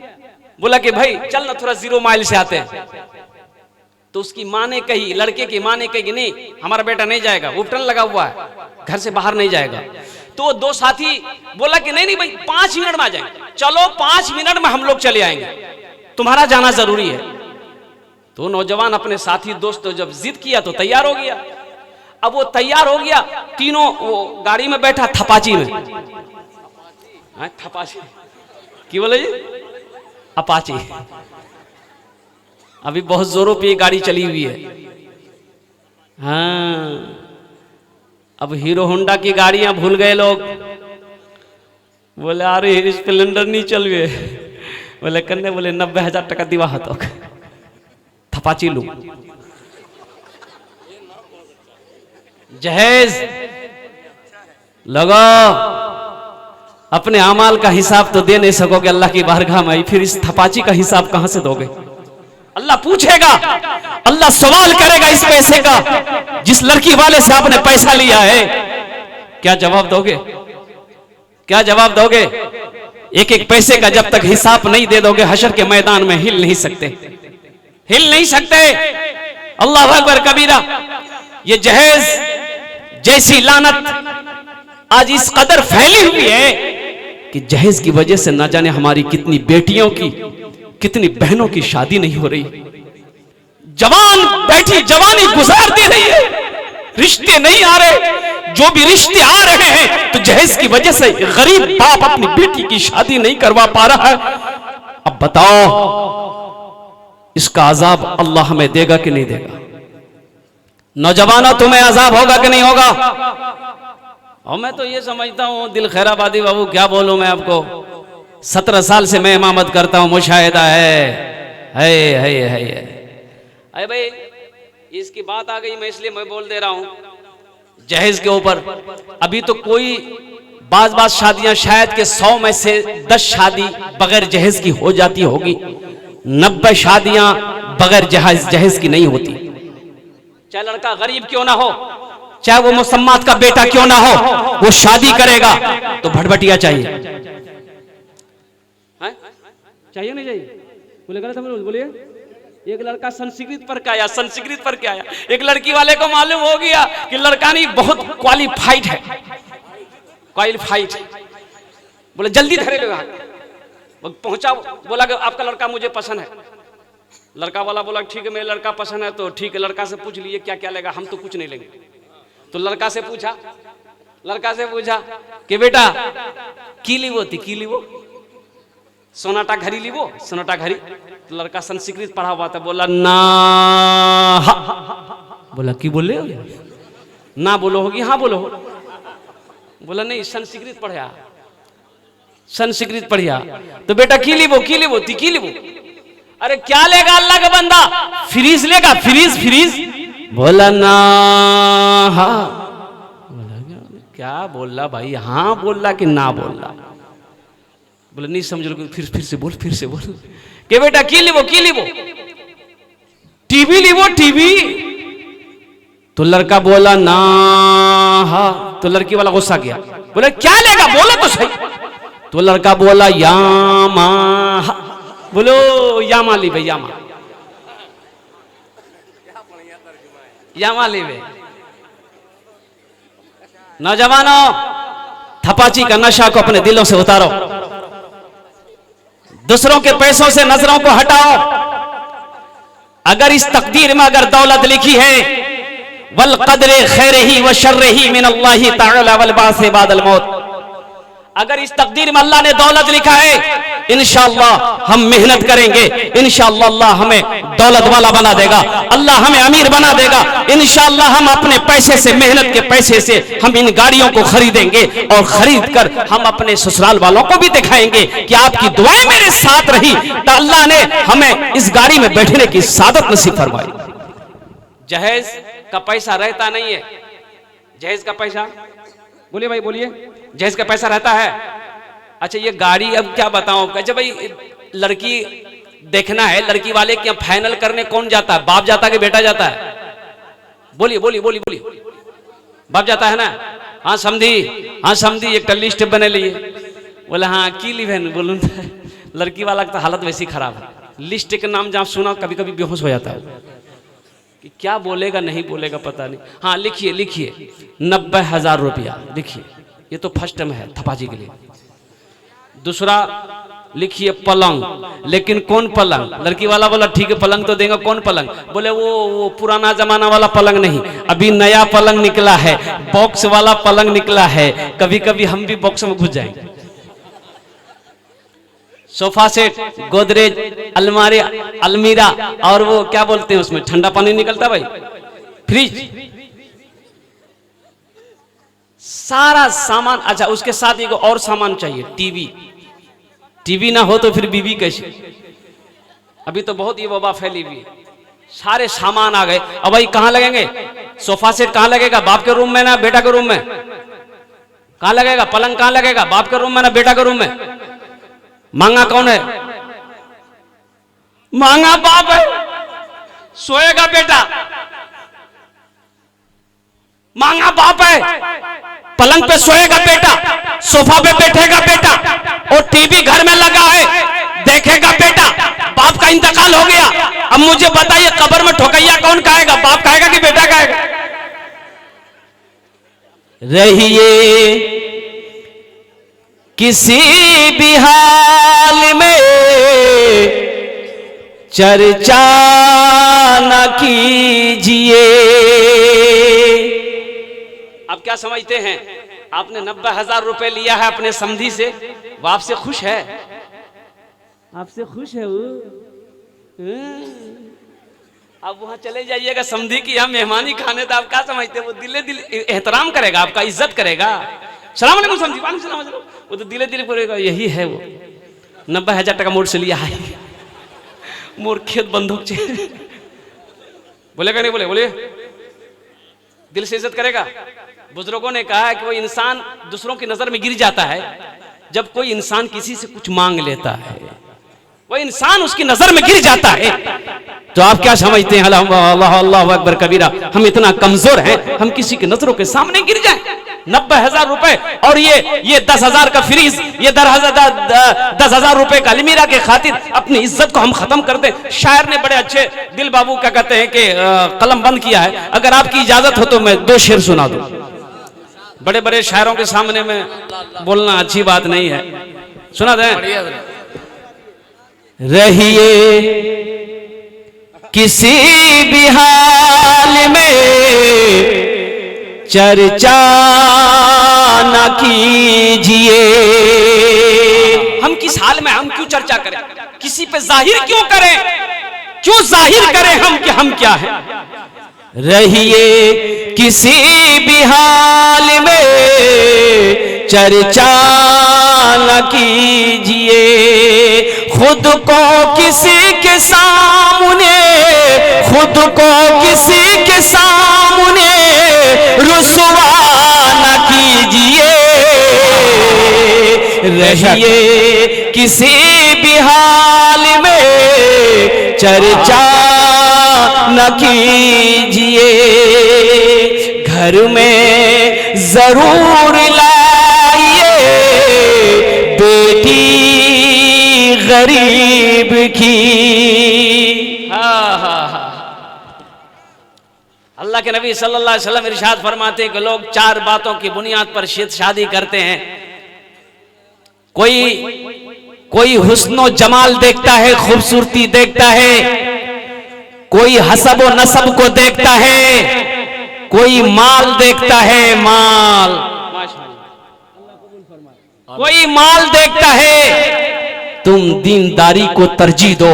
बोला कि भाई चल ना थोड़ा 0 माइल से आते हैं। तो उसकी माँ ने कही, लड़के की माँ ने कही कि नहीं हमारा बेटा नहीं जाएगा, उपटन लगा हुआ है, घर से बाहर नहीं जाएगा। तो 2 साथी बोला कि नहीं भाई 5 मिनट में आ जाएंगे, चलो 5 मिनट में हम लोग चले आएंगे, तुम्हारा जाना जरूरी है। तो नौजवान अपने साथी दोस्त जब जिद किया तो तैयार हो गया। अब वो तैयार हो गया, तीनों वो गाड़ी में बैठा, थपाची में, थपाची की बोले जी, अपाची। अभी बहुत जोरों पे ये गाड़ी चली हुई है। हाँ, अब हीरो होंडा की गाड़ियां भूल गए लोग। बोले अरे स्प्लेंडर नहीं चल गए, बोले कन्ने, बोले 90,000 टका दिवा तो थपाची लू। जहेज लगो, अपने अमाल का हिसाब तो दे नहीं सकोगे अल्लाह की बारगाह में, फिर इस थपाची का हिसाब कहां से दोगे? अल्लाह पूछेगा, अल्लाह सवाल करेगा इस पैसे का, जिस लड़की वाले से आपने पैसा लिया है। क्या जवाब दोगे? क्या जवाब दोगे? एक एक पैसे का जब तक हिसाब नहीं दे दोगे, हशर के मैदान में हिल नहीं सकते, हिल नहीं सकते। अल्लाह अकबर कबीरा। ये जहेज जैसी लानत आज इस कदर फैली हुई है कि जहेज की वजह से ना जाने हमारी कितनी बेटियों की, कितनी बहनों की शादी नहीं हो रही। जवान बैठी जवानी गुजारती रही है, रिश्ते नहीं आ रहे। जो भी रिश्ते आ रहे हैं तो जहेज की वजह से गरीब बाप अपनी बेटी की शादी नहीं करवा पा रहा है। अब बताओ इसका अजाब अल्लाह हमें देगा कि नहीं देगा? नौजवानों तुम्हें अजाब होगा कि नहीं होगा? और मैं तो ये समझता हूँ, दिल खैराबादी बाबू क्या बोलूं मैं आपको, 17 साल से मैं इमामत करता हूं, मुशाहिदा है अरे भाई इसकी बात आ गई, मैं इसलिए मैं बोल दे रहा हूं जहेज के ऊपर। अभी तो कोई बाज शादियां शायद के 100 में से 10 शादी बगैर जहेज की हो जाती होगी, 90 शादियां बगैर जहेज की नहीं होती। चाहे लड़का गरीब क्यों ना हो, चाहे वो मुसम्मात का बेटा क्यों ना हो, वो शादी करेगा तो भटभटिया चाहिए। चाहिए नहीं चाहिए? बोले गलत समझ, बोलिए। एक लड़का संस्कृत पर क्या आया, संस्कृत पर क्या आया, एक लड़की वाले को मालूम हो गया कि लड़का नहीं बहुत क्वालिफाइड है, क्वालिफाइड। बोले जल्दी धरे लो यहाँ पहुंचा। बोला कि आपका लड़का मुझे पसंद है। लड़का वाला बोला ठीक है मेरा लड़का पसंद है तो ठीक है, लड़का से पूछ लिए क्या क्या लेगा, हम तो कुछ नहीं लेंगे। तो लड़का से पूछा कि बेटा की लीवो थी, की लीवो सोनाटा घड़ी लीवो, सोनाटा घड़ी। तो लड़का संस्कृत पढ़ा हुआ था, बोला ना। बोला की बोले ना बोलो होगी, हाँ बोलो। बोला नहीं संस्कृत पढ़ा, संस्कृत पढ़िया। तो बेटा की लीवो ती की लीवो। अरे क्या लेगा अल्लाह का बंदा, फ्रीज लेगा, फ्रीज। बोला ना। हाँ क्या बोल रहा भाई, हाँ बोल रहा कि ना बोल रहा? बोले नहीं समझ लो, फिर से बोल के बेटा की लीवो टीवी। तो लड़का बोला ना। हाँ तो लड़की वाला गुस्सा गया, बोले क्या लेगा बोलो तो सही। तो लड़का बोला यामा। बोलो यामा ली भाई, यामा ली भाई। नौजवानों थपाची का नशा को अपने दिलों से उतारो, दूसरों के पैसों से नजरों को हटाओ। अगर इस तकदीर में अगर दौलत लिखी है, वल क़द्र खैरिही व शर्रिही मिन अल्लाह तआला वल बास बादल मौत, अगर इस तकदीर में अल्लाह ने दौलत लिखा है, इंशाअल्लाह हम मेहनत करेंगे, इंशाअल्लाह अल्लाह हमें दौलत वाला बना देगा, अल्लाह हमें अमीर बना देगा। इंशाअल्लाह हम अपने पैसे से, मेहनत के पैसे से हम इन गाड़ियों को खरीदेंगे और खरीद कर हम अपने ससुराल वालों को भी दिखाएंगे कि आपकी दुआएं मेरे साथ रही तो अल्लाह ने हमें इस गाड़ी में बैठने की सादत नसीब फरमाई। जहेज का पैसा रहता नहीं है। जहेज का पैसा, बोलिए भाई बोलिए, जहेज का पैसा रहता है। अच्छा ये गाड़ी, अब क्या बताऊं, अच्छा भाई लड़की देखना है, लड़की वाले क्या फाइनल करने कौन जाता है, बाप जाता है कि बेटा जाता है? बोलिए बोलिए बोलिए बोलिए, बाप जाता है ना। हाँ समझी, हाँ समझी, एक लिस्ट बने लिए। बोले हाँ की लिवेन, बोलूँ लड़की वाला का तो हालत वैसी खराब है। लिस्ट के नाम जहाँ सुना कभी कभी बेहोश हो जाता है कि क्या बोलेगा नहीं बोलेगा पता नहीं। हाँ लिखिए लिखिए, 90,000 रुपया लिखिए, ये तो फर्स्ट टाइम है थपाजी के लिए। दूसरा लिखिए पलंग, लेकिन कौन पलंग? लड़की वाला बोला ठीक है पलंग तो देंगे, कौन पलंग? बोले वो पुराना जमाना वाला पलंग नहीं, अभी नया पलंग निकला है, बॉक्स वाला पलंग निकला है, कभी कभी हम भी बॉक्स में घुस जाएंगे। सोफा सेट, गोदरेज, अलमारी, अलमीरा, और वो क्या बोलते हैं उसमें ठंडा पानी निकलता भाई, फ्रिज, सारा सामान। अच्छा उसके साथ एक और सामान चाहिए, टीवी। टीवी ना हो तो फिर बीवी कैसे? अभी तो बहुत ये वबा फैली हुई है, सारे सामान आ गए। अब भाई कहां लगेंगे? सोफा सेट कहां लगेगा? बाप के रूम में ना बेटा के रूम में? कहां लगेगा? पलंग कहां लगेगा? बाप के रूम में ना बेटा के रूम में? मांगा कौन है? मांगा बाप है, सोएगा बेटा। मांगा बाप है, पलंग पे सोएगा बेटा, सोफा पे बैठेगा बेटा, और टीवी घर में लगा है देखेगा बेटा। बाप का इंतकाल हो गया, अब मुझे बताइए कब्र में ठोकैया कौन खाएगा? बाप खाएगा कि बेटा खाएगा? रहिए किसी भी हाल में चर्चा न कीजिए। अब क्या समझते हैं? आपने 90,000 रुपए लिया है अपने समधी से, वो आपसे खुश है? आपसे खुश है वो? अब वहां चले जाइएगा समधी की यहाँ मेहमानी खाने, तो आप क्या समझते हैं? वो दिले दिल एहतराम करेगा, आपका इज्जत करेगा। सलाम अलैकुम समधी, वालेकुम सलाम। वो तो दिले दिल बोलेगा यही है वो, 90,000 टका मोड़ से लिया है, मोर खेत बंदूक से बोलेगा नहीं? बोले दिल से इज्जत करेगा। बुजुर्गों ने कहा है कि वो इंसान दूसरों की नजर में गिर जाता है जब कोई इंसान किसी से कुछ मांग लेता है, वो इंसान उसकी नजर में गिर जाता है। तो आप क्या समझते हैं? अल्लाह अल्लाह अकबर कबीरा, हम इतना कमजोर हैं हम किसी की नजरों के सामने गिर जाएं? 90,000 रुपए और ये 10,000 का फ्रीज, ये 10,000 रुपए का अलमीरा के खातिर अपनी इज्जत को हम खत्म कर दें। शायर ने बड़े अच्छे, दिल बाबू क्या कहते हैं कि कलम बंद किया है, अगर आपकी इजाजत हो तो मैं 2 शेर सुना दूं। बड़े बड़े शायरों के सामने में बोलना अच्छी बात नहीं है, सुना दें। रहिए किसी भी हाल में चर्चा न कीजिए। हम किस हाल में, हम क्यों चर्चा करें? किसी पे जाहिर क्यों करें? क्यों जाहिर करें हम कि हम क्या हैं? रहिए किसी भी हाल में चर्चा न कीजिए। खुद को किसी के सामने, खुद को किसी के सामने रुसवा न कीजिए। रहिए किसी भी हाल में चर्चा न कीजिए। घर में जरूर लाइए बेटी गरीब की। अल्लाह के नबी सल्लल्लाहु अलैहि वसल्लम इरशाद फरमाते हैं कि लोग 4 बातों की बुनियाद पर शादी करते हैं। कोई हुस्नो जमाल देखता है, खूबसूरती देखता है, कोई हसब व नसब को देखता है, कोई माल देखता है, माल, कोई माल देखता है। तुम दीनदारी को तरजीह दो।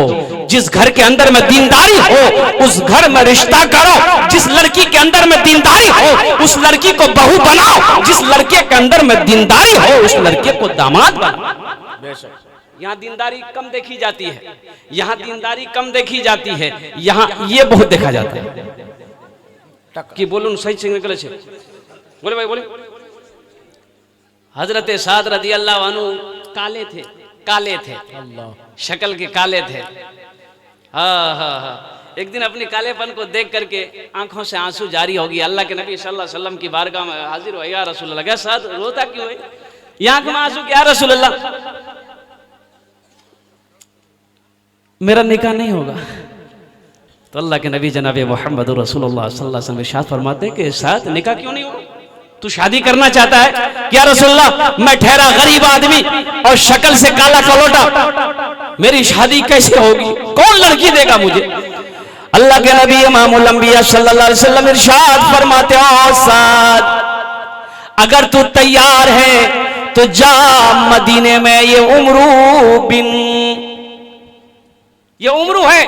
जिस घर के अंदर में दीनदारी हो उस घर में रिश्ता करो। जिस लड़की के अंदर में दीनदारी हो उस लड़की को बहू बनाओ। जिस लड़के के अंदर में दीनदारी हो उस लड़के को दामाद बनाओ। यहाँ दीनदारी कम देखी जाती है, यहाँ दीनदारी कम देखी जाती है, यहाँ ये बहुत देखा जाता है। कि बोलूं सही से निकले छे बोले भाई बोले। हजरत साद रदी अल्लाह अन्हु काले थे शक्ल के काले थे। हाँ एक दिन अपनी कालेपन को देख करके आंखों से आंसू जारी होगी। अल्लाह के नबी सल्लल्लाहु अलैहि वसल्लम की बारगाह में हाजिर हुआ, या रसूल अल्लाह, क्या साद रोता क्यों है, ये आंख में आंसू क्या रसूल अल्लाह, मेरा निकाह नहीं होगा। तो अल्लाह के नबी जनाब मोहम्मद रसूलुल्लाह सल्लल्लाहु अलैहि वसल्लम इरशाद फरमाते कि साद निकाह क्यों नहीं होगा, तू शादी करना चाहता है क्या रसूलल्लाह, मैं ठहरा गरीब आदमी और शक्ल से काला कलोटा, मेरी शादी कैसे होगी, कौन लड़की देगा मुझे। अल्लाह के नबी इमामुल अंबिया सल्लल्लाहु अलैहि वसल्लम इरशाद फरमाते हो साद, अगर तू तैयार है तो जा मदीने में ये उमरू है,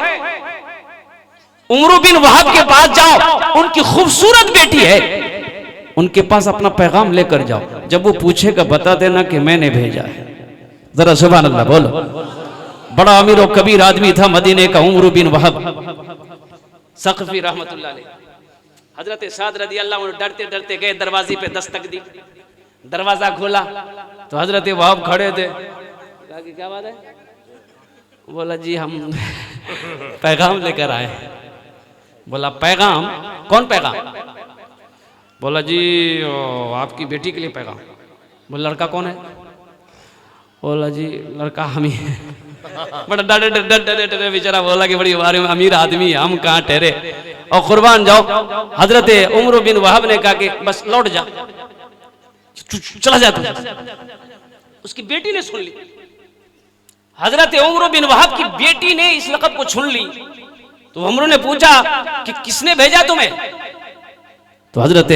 उमरू बिन वहाब के पास जाओ, उनकी खूबसूरत बेटी है, उनके पास अपना पैगाम लेकर जाओ, जब वो पूछेगा बता देना कि मैंने भेजा है। जरा सुभान अल्लाह बोलो। बड़ा अमीर और कबीर आदमी था मदीने का उमरू बिन वहाब सक़फ़ी रहमतुल्लाह अलैह। हजरत साद रदी अल्लाह अन्हु डरते डरते गए, दरवाजे पे दस्तक दी, दरवाजा खोला तो हजरत वहाब खड़े थे। कहा कि क्या बात है, बोला जी हम पैगाम लेकर आए। बोला पैगाम, कौन पैगाम, बोला जी आपकी बेटी के लिए पैगाम। बोला लड़का कौन है, बोला जी लड़का हम ही है। बड़ा डरे बेचारा, बोला कि बड़ी अमीर आदमी है, हम कहाँ ठहरे और कुर्बान जाओ। हजरत उमर बिन वहाब ने कहा कि बस लौट जा, चला जा तू। उसकी बेटी ने सुन ली, हजरत उमर बिन वहाब की बेटी ने इस लक़ब को सुन ली। तो उमर ने पूछा कि किसने भेजा तुम्हें, तो हजरत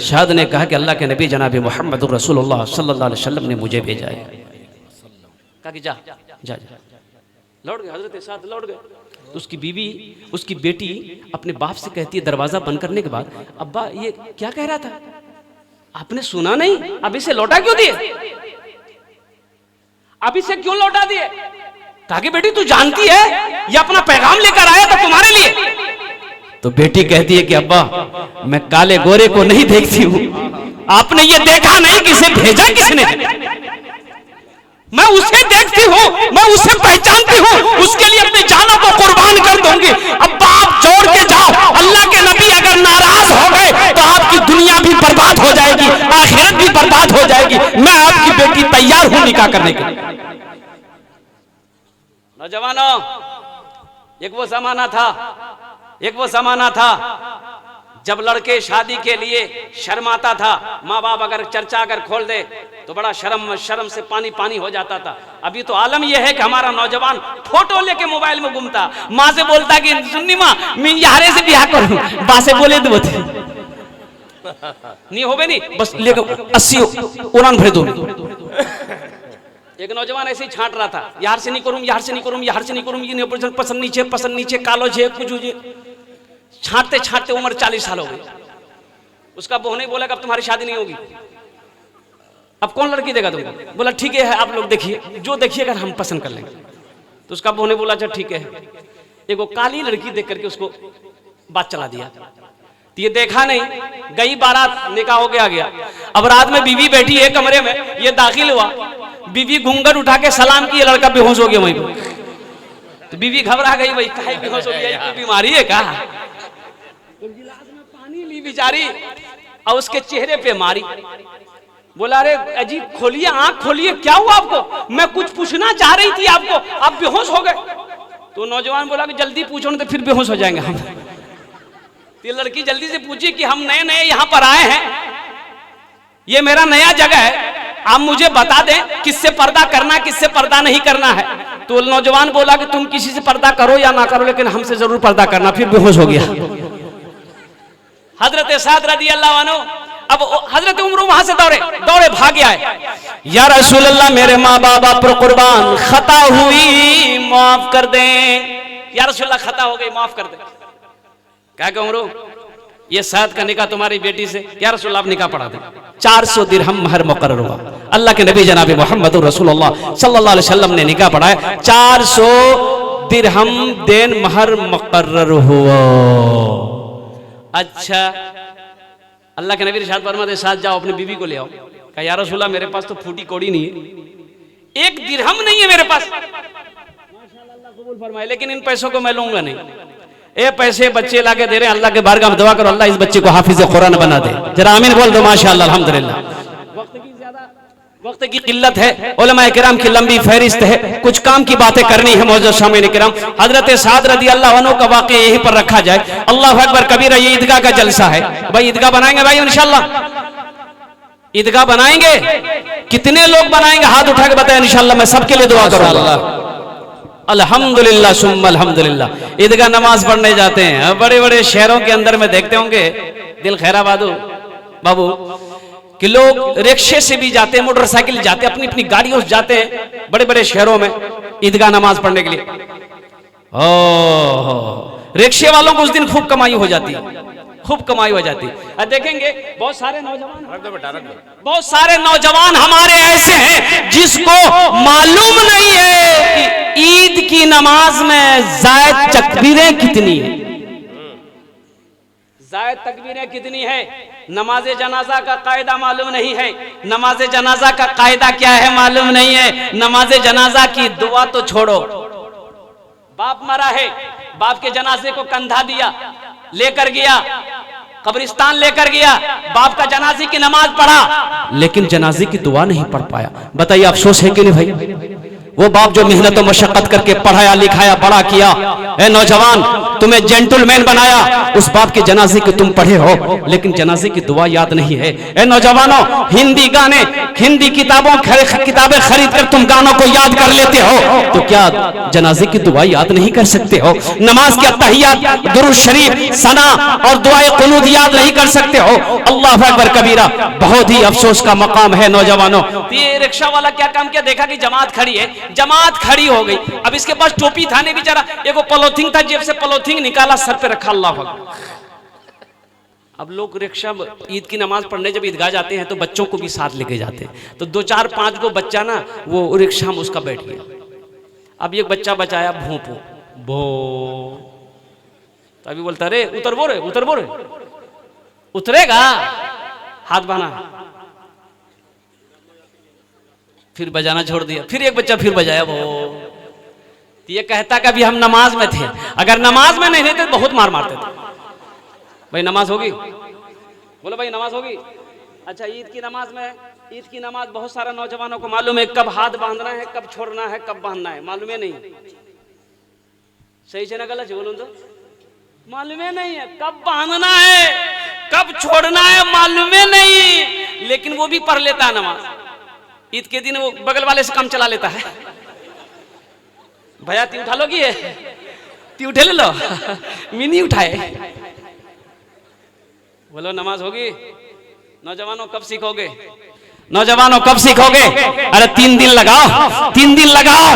शाद ने कहा कि अल्लाह के नबी जनाब मोहम्मद रसूलुल्लाह सल्लल्लाहु अलैहि वसल्लम ने मुझे भेजा है। कहा कि जा जा जा, लौट गए। हजरत साद लौट गए तो उसकी बीवी, उसकी बेटी अपने बाप से कहती है दरवाजा बंद करने के बाद, अब्बा ये क्या कह रहा था, आपने सुना नहीं, अब इसे लौटा क्यों दिए, अब इसे क्यों लौटा दिए। कहा कि बेटी तू जानती है ये अपना पैगाम लेकर आया था तुम्हारे लिए। तो बेटी कहती है कि अब्बा मैं काले गोरे को नहीं देखती हूं, आपने ये देखा नहीं कि इसे भेजा किसने, मैं उसे देखती हूँ, मैं उसे पहचानती हूँ, उसके लिए अपनी जानों को कुर्बान कर दूंगी। अब्बा आप जोड़ के जाओ, अल्लाह के नबी अगर नाराज हो गए तो आपकी दुनिया भी बर्बाद हो जाएगी, आखिरत भी बर्बाद हो जाएगी। मैं आपकी बेटी तैयार हूं निकाह करने के लिए। नौजवानों, एक वो जमाना था जब लड़के शादी के लिए शर्माता था, माँ बाप अगर चर्चा अगर खोल दे तो बड़ा शर्म से पानी हो जाता था। अभी तो आलम यह है कि हमारा नौजवान फोटो लेके मोबाइल में घूमता, माँ से बोलता कि सुननी माँ मैं यारे से ब्याह करूं, बा से बोले दो नहीं हो नहीं, बस लेकर 80 उड़ान भर दो। एक नौजवान ऐसे ही छांट रहा था, यार से नहीं करूं, यार से नहीं करूं, यार से नहीं करूं, ये पसंद नीचे कालो छे कुछ छांटते छांटते उम्र 40 साल हो गई। उसका बहू ने बोला कि अब तुम्हारी शादी नहीं होगी, अब कौन लड़की देगा तुमको। बोला ठीक है आप लोग देखिए, जो देखिएगा हम पसंद कर लेंगे। तो उसका बहू ने बोला अच्छा ठीक है। एक वो काली लड़की देख करके उसको बात चला दिया। तो ये देखा नहीं, गई बारात, निकाह हो गया। अब रात में बीवी बैठी है कमरे में, ये दाखिल हुआ, बीवी घूंघट उठा के सलाम की, लड़का बेहोश हो गया वहीं पर। तो बीवी घबरा गई, भाई काहे बेहोश हो गया, बीमारी है क्या। गिलास में पानी ली बेचारी और उसके चेहरे पे मारी। बोला अरे अजी खोलिए, आंख खोलिए, क्या हुआ आपको, मैं कुछ पूछना चाह रही थी आपको, आप बेहोश हो गए। तो नौजवान बोला कि जल्दी पूछो ना तो फिर बेहोश हो जाएंगे हम। तो लड़की जल्दी से पूछी कि हम नए नए यहाँ पर आए हैं, ये मेरा नया जगह है, आप मुझे बता दें किससे पर्दा करना किससे पर्दा नहीं करना है। तो नौजवान बोला कि तुम किसी से पर्दा करो या ना करो, लेकिन हमसे जरूर पर्दा करना। फिर बेहोश हो गया। हजरत साद रदी अल्लाह अन्हु, अब हजरत उमर वहां से दौड़े भाग आए, या रसूल अल्लाह मेरे माँ बाप पर कुर्बान, खता हुई माफ कर दें, या रसूल अल्लाह खता हो गई माफ कर दें। क्या कहूं उमर, ये साद का निकाह तुम्हारी बेटी से, या रसूल अल्लाह आप निकाह पढ़ा दें। 400 दिरहम महर मुकर्रर हुआ। अल्लाह के नबी जनाब मोहम्मद रसूलुल्लाह सल्लल्लाहु अलैहि वसल्लम ने निकाह पढ़ाया, 400 दिरहम देन महर मुकर्रर हुआ। अच्छा, अल्लाह के नबी इरशाद फरमाते साथ जाओ अपनी बीवी को ले आओ। कहा या रसूलल्लाह मेरे पास तो फूटी कौड़ी नहीं है, एक दिरहम नहीं है मेरे पास। माशाअल्लाह, अल्लाह कबूल फरमाए, लेकिन इन पैसों को मैं लूंगा नहीं। ये पैसे बच्चे लाके दे रहे हैं, अल्लाह के बारगाह में दुआ करो अल्लाह इस बच्चे को हाफिज कुरान बना दे। जरा आमीन बोल दो माशाअल्लाह अल्हम्दुलिल्लाह। वक्त की किल्लत है, उलमा किराम की लंबी फहरिस्त है, कुछ काम की बातें करनी है मौजूद सामईन किराम। हजरत साद रदी अल्लाह अन्हु का वाक़या यहीं पर रखा जाए। अल्लाह अकबर कबीरा, ये ईदगाह का जलसा है भाई, ईदगाह बनाएंगे भाई इंशाल्लाह, ईदगाह बनाएंगे। कितने लोग बनाएंगे हाथ उठा के बताएं, इंशाल्लाह मैं सबके लिए दुआ करूंगा। अल्हम्दुलिल्लाह सुम्मा अल्हम्दुलिल्लाह। ईदगाह नमाज पढ़ने जाते हैं, बड़े बड़े शहरों के अंदर में देखते होंगे दिल खैराबाद बाबू कि लोग रिक्शे से भी जाते हैं, मोटरसाइकिल जाते हैं, अपनी अपनी गाड़ियों से जाते हैं बड़े बड़े शहरों में ईदगाह नमाज पढ़ने के लिए। ओह, रिक्शे वालों को उस दिन खूब कमाई हो जाती है, खूब कमाई हो जाती है। देखेंगे बहुत सारे नौजवान हमारे ऐसे हैं जिसको मालूम नहीं है कि ईद की नमाज में जायद तकबीरें कितनी है, जायद तकबीरें कितनी है। नमाज जनाजा का कायदा मालूम नहीं है, नमाज जनाजा का कायदा क्या है मालूम नहीं है। नमाज जनाजा की दुआ तो छोड़ो, बाप मरा है, बाप के जनाजे को कंधा दिया, लेकर गया कब्रिस्तान, लेकर गया, बाप का जनाजे की नमाज पढ़ा, लेकिन जनाजे की दुआ नहीं पढ़ पाया। बताइए अफसोस है कि नहीं भाई? वो बाप जो मेहनत और मशक्कत करके पढ़ाया लिखाया बड़ा किया, ए नौजवान तुम्हें जेंटलमैन बनाया, उस बाप के जनाजे के तुम पढ़े हो लेकिन जनाजे की दुआ याद नहीं है। ए नौजवानों, हिंदी गाने, हिंदी किताबें खरीद कर तुम गानों को याद कर लेते हो, तो क्या जनाजे की दुआ याद नहीं कर सकते हो? नमाज के तहियात, दुरूद शरीफ, सना और दुआए कुनूत याद नहीं कर सकते हो? अल्लाह अकबर कबीरा, बहुत ही अफसोस का मकाम है नौजवानों। ये रिक्शा वाला क्या काम किया, देखा कि जमात खड़ी है, जमात खड़ी हो गई, अब इसके पास टोपी था नहीं बेचारा, एगो पॉलिथीन था, जेब से पॉलिथीन निकाला, सर पे रखा, अल्लाह अकबर। अब लोग रिक्शा ईद की नमाज पढ़ने जब ईदगाह जाते हैं तो बच्चों को भी साथ लेके जाते हैं, तो 2 4 5 को बच्चा ना वो रिक्शा में उसका बैठ गया। अब एक बच्चा बचाया भोंपो भो, तो अभी बोलता रे उतर बो रे, उतर बो रे, उतरेगा, हाथ बना, फिर बजाना छोड़ दिया, फिर एक बच्चा फिर बजाया वो। तो ये कहता कि अभी हम नमाज में थे, अगर नमाज में नहीं थे तो बहुत मार मारते थे। भाई नमाज होगी, बोलो भाई नमाज होगी। अच्छा, ईद की नमाज में, ईद की नमाज बहुत सारा नौजवानों को मालूम है, कब हाथ बांधना है, कब छोड़ना है, कब बांधना है, मालूम है नहीं। सही से ना गलत बोलो तो, मालूम है नहीं है, कब बांधना है कब छोड़ना है मालूम है नहीं, लेकिन वो भी पढ़ लेता है नमाज। ईद के दिन वो बगल वाले से काम चला लेता है, भैया ती उठा लोगी है, ती उठे ले लो, मिनी उठाए। बोलो नमाज होगी। नौजवानों कब सीखोगे, नौजवानों कब सीखोगे? अरे 3 दिन लगाओ, 3 दिन लगाओ,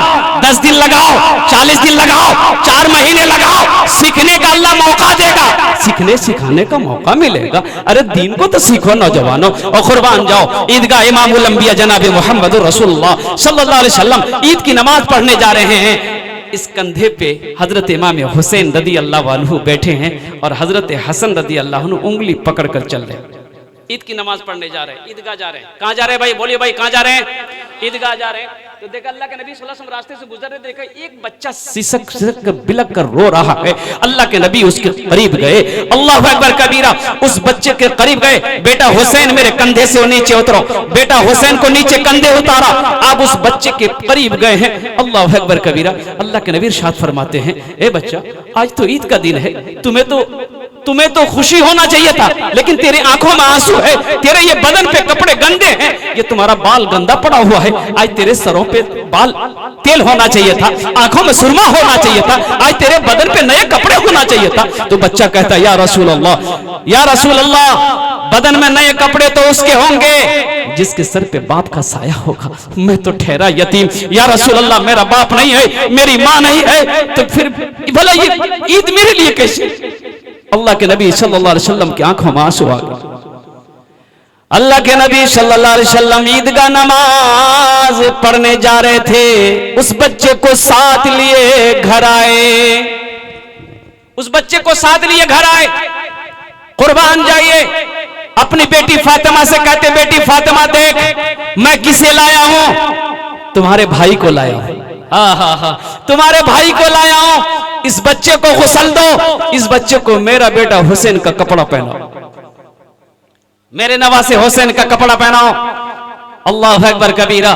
10 दिन लगाओ, 40 दिन लगाओ, 4 महीने लगाओ, सीखने का अल्लाह मौका देगा, सीखने सिखाने का मौका मिलेगा। अरे दीन को तो सीखो नौजवानों, और कुर्बान जाओ ईदगाह इमामुल अंबिया जनाब मोहम्मद रसूलुल्लाह सल्लल्लाहु अलैहि वसल्लम ईद की नमाज पढ़ने जा रहे हैं। इस कंधे पे हजरत इमाम हुसैन रदी अल्लाह अन्हु बैठे हैं और हजरत हसन रदी अल्लाह अन्हु उंगली पकड़ कर चल रहे हैं। ईद की नमाज पढ़ने जा रहे हैं, ईदगाह जा रहे हैं। कहाँ जा रहे हैं भाई, बोलिए भाई कहाँ जा रहे हैं? ईदगाह जा रहे हैं। तो देखा अल्लाह के नबी सल्लल्लाहु अलैहि वसल्लम रास्ते से गुजर रहे, देखा एक बच्चा सिसक सिसक बिलक कर रो रहा है। अल्लाह के नबी उसके करीब गए, अल्लाह अकबर कबीरा, उस बच्चे के करीब गए, बेटा हुसैन मेरे कंधे से नीचे उतरो, बेटा हुसैन को नीचे कंधे उतारा, आप उस बच्चे के करीब गए हैं। अल्लाह अकबर कबीरा, अल्लाह के नबी इरशाद फरमाते हैं, ए बच्चा आज तो ईद का दिन है, तुम्हें तो खुशी होना चाहिए था, लेकिन तेरी आंखों में आंसू है, तेरे ये बदन पे कपड़े गंदे हैं, ये तुम्हारा बाल गंदा पड़ा हुआ है, आज तेरे सरों पे बाल तेल होना चाहिए था, आंखों में सुरमा होना चाहिए था, आज तेरे बदन पे नए कपड़े होना चाहिए था। तो बच्चा कहता या रसूल अल्लाह, या रसूल अल्लाह, बदन में नए कपड़े तो उसके होंगे जिसके सर पे बाप का साया होगा, मैं तो ठहरा यतीम, या रसूल अल्लाह मेरा बाप नहीं है, मेरी माँ नहीं है, तो फिर भला ये ईद मेरे लिए कैसे? अल्लाह के नबी सल्लल्लाहु अलैहि वसल्लम की आंखों में आंसू आ गए। अल्लाह के नबी सल्लल्लाहु अलैहि वसल्लम ईदगाह नमाज पढ़ने जा रहे थे, उस बच्चे को साथ लिए घर आए, उस बच्चे को साथ लिए घर आए। कुर्बान जाइए। अपनी बेटी फातिमा से कहते, बेटी फातिमा देख मैं किसे लाया हूं, तुम्हारे भाई को लाया हूं। हा, तुम्हारे भाई को लाया हूं। इस बच्चे को गुस्ल दो, इस बच्चे को मेरा बेटा हुसैन का कपड़ा पहनाओ, मेरे नवासे हुसैन का कपड़ा पहनाओ। अल्लाह अकबर कबीरा।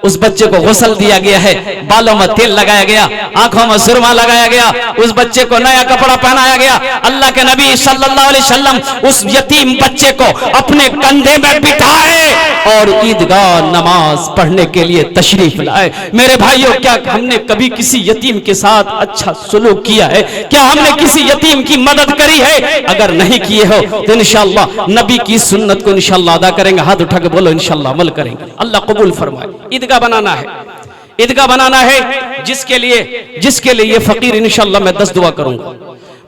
उस बच्चे को गुस्ल दिया गया है, बालों में तेल लगाया गया, आंखों में सुरमा लगाया गया, उस बच्चे को नया कपड़ा पहनाया गया। अल्लाह के नबी सल्लल्लाहु अलैहि वसल्लम उस यतीम बच्चे को अपने कंधे में बिठाए और ईदगाह नमाज पढ़ने के लिए तशरीफ लाए। मेरे भाइयों, क्या हमने कभी किसी यतीम के साथ अच्छा सुलूक किया है? क्या हमने किसी यतीम की मदद करी है? अगर नहीं किए हो तो इंशाअल्लाह नबी की सुन्नत को इंशाअल्लाह अदा करेंगे। हाथ उठा के बोलो इंशाअल्लाह अमल करेंगे। अल्लाह कबूल फरमाए। ईदगाह बनाना है, ईदगाह बनाना है, जिसके लिए ये फकीर इंशाअल्लाह मैं 10 दुआ करूंगा,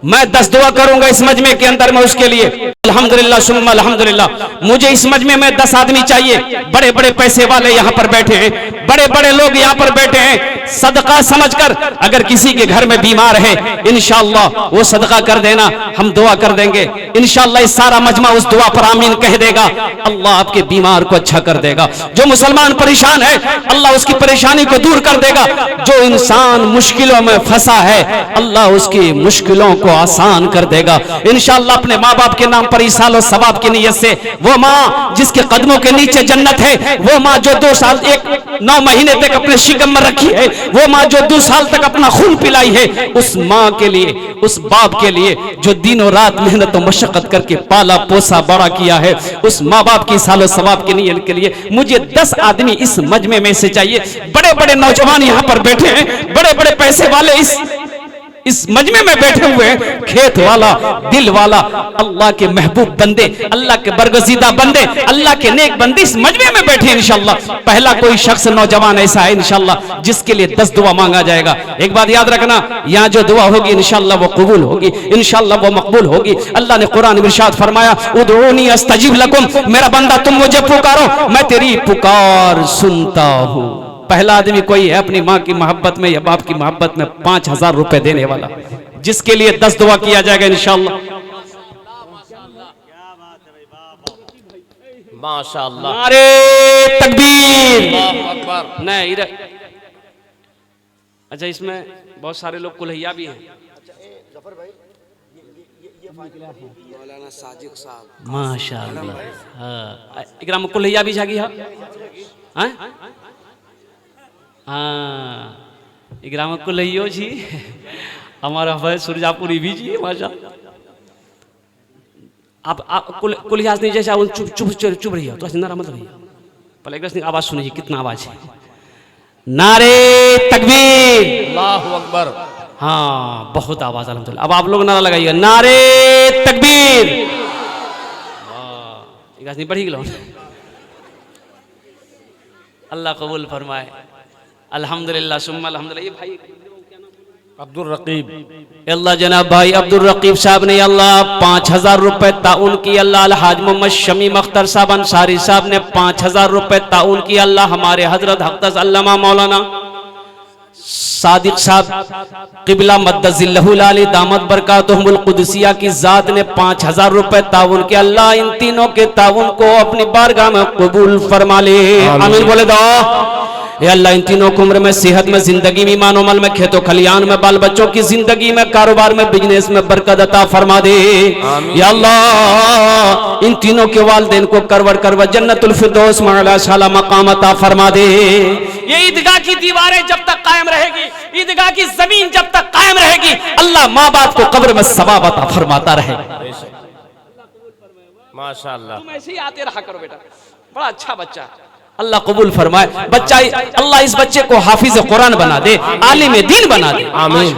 मैं 10 दुआ करूंगा इस मजमे के अंदर में उसके लिए। अल्हम्दुलिल्लाह सुम्मा अल्हम्दुलिल्लाह। मुझे इस मजमे में 10 आदमी चाहिए, बड़े बड़े पैसे वाले यहाँ पर बैठे हैं, बड़े बड़े लोग यहाँ पर बैठे हैं। सदका समझकर अगर किसी के घर में बीमार है इंशाअल्लाह वो सदका कर देना, हम दुआ कर देंगे इंशाअल्लाह। इस सारा मजमा उस दुआ पर आमीन कह देगा, अल्लाह आपके बीमार को अच्छा कर देगा। जो मुसलमान परेशान है अल्लाह उसकी परेशानी को दूर कर देगा। जो इंसान मुश्किलों में फंसा है अल्लाह उसकी मुश्किलों को आसान कर देगा इंशाअल्लाह। अपने माँ बाप के नाम पर इसालो सवाब की नीयत से, वो माँ जिसके कदमों के नीचे जन्नत है, वो माँ जो 2 साल 9 महीने तक अपने शिकम में रखी है, वो माँ जो 2 साल तक अपना खून पिलाई है, उस माँ के लिए, उस बाप के लिए जो दिनों रात मेहनत और मशक्कत करके पाला पोसा बड़ा किया है, उस माँ बाप की सालो सवाब की नीयत के लिए मुझे 10 आदमी इस मजमे में से चाहिए। बड़े बड़े नौजवान यहाँ पर बैठे हैं, बड़े बड़े पैसे वाले इस मजमे में बैठे हुए हैं, खेत वाला, दिल वाला, अल्लाह के महबूब बंदे, अल्लाह के बरगजीदा बंदे, अल्लाह के नेक बंदे इस मजमे में बैठे हैं इंशाअल्लाह। पहला कोई शख्स नौजवान ऐसा है इंशाअल्लाह जिसके लिए 10 दुआ मांगा जाएगा। एक बात याद रखना, यहाँ जो दुआ होगी इंशाअल्लाह वो कबूल होगी, इंशाअल्लाह वो मकबूल होगी। अल्लाह ने कुरान में इरशाद फरमाया, उदऊनी अस्तजीब लकुम, मेरा बंदा तुम मुझे पुकारो मैं तेरी पुकार सुनता हूँ। पहला आदमी कोई है अपनी माँ की मोहब्बत में या बाप की मोहब्बत में 5000 रुपए देने वाला, जिसके लिए 10 दुआ किया जाएगा इंशाअल्लाह। माशाअल्लाह, नारे तकबीर, नहीं अच्छा इसमें बहुत सारे लोग कुल्हैया भी हैं। माशाअल्लाह, हाँ इकराम कुल्हैया भी जागी है, हाँ इकराम कुल्हैयो जी हमारा भाई सुरजापुरी भी जी माशाअल्लाह। आप कुल्हियास नहीं जैसे चुप चुप चुप रही हो तो नारा मत रही, पहले एक आवाज सुनिए, कितना आवाज है। नारे तकबीर, अल्लाहु अकबर। हाँ बहुत आवाज अल्हम्दुलिल्लाह। अब आप लोग नारा लगाइए, नारे तकबीर। वाह नहीं बढ़ी गया। अल्लाह कबूल फरमाए। अल्हम्दुलिल्लाह सुम्मा अल्हम्दुलिल्लाह। ये भाई अब्दुल रकीब, अल्लाह जनाब भाई अब्दुल रकीब साहब ने अल्लाह 5000 रुपए ताउन की। अल्लाह अलहाज मोहम्मद शमीम अख्तर साहब अंसारी साहब ने 5000 रुपए ताउन की। अल्लाह हमारे हजरत हक़्क़स अल्लामा मौलाना सादिक साहब क़िबला मद्दज़िल्लहुल आली दामत बरकातुहुमुल क़ुदसिया की ज़ात ने 5000 रुपए ताउन के। अल्लाह इन तीनों के ताउन को अपनी बारगाह में कबूल फरमा ले, आमीन बोले दो। या अल्लाह इन तीनों को उम्र में, सेहत में, जिंदगी में, ईमान अमल में, खेतों खलियान में, बाल बच्चों की जिंदगी में, कारोबार में, बिजनेस में बरकत अता फरमा दे। या अल्लाह इन तीनों के वालिदैन को करवट जन्नतुल फिरदौस मअला शाला मकाम अता फरमा दे। ये ईदगाह की दीवारें जब तक कायम रहेगी, ईदगाह की जमीन जब तक कायम रहेगी, अल्लाह माँ बाप को कब्र में सवाब अता फरमाता रहे। माशाअल्लाह, तुम ऐसे ही आते रहा करो बेटा, बड़ा अच्छा बच्चा है, अल्लाह कबूल फरमाए। बच्चा अल्लाह इस बच्चे को हाफिज कुरान बना दे, आलिम दीन बना दे, आमीन।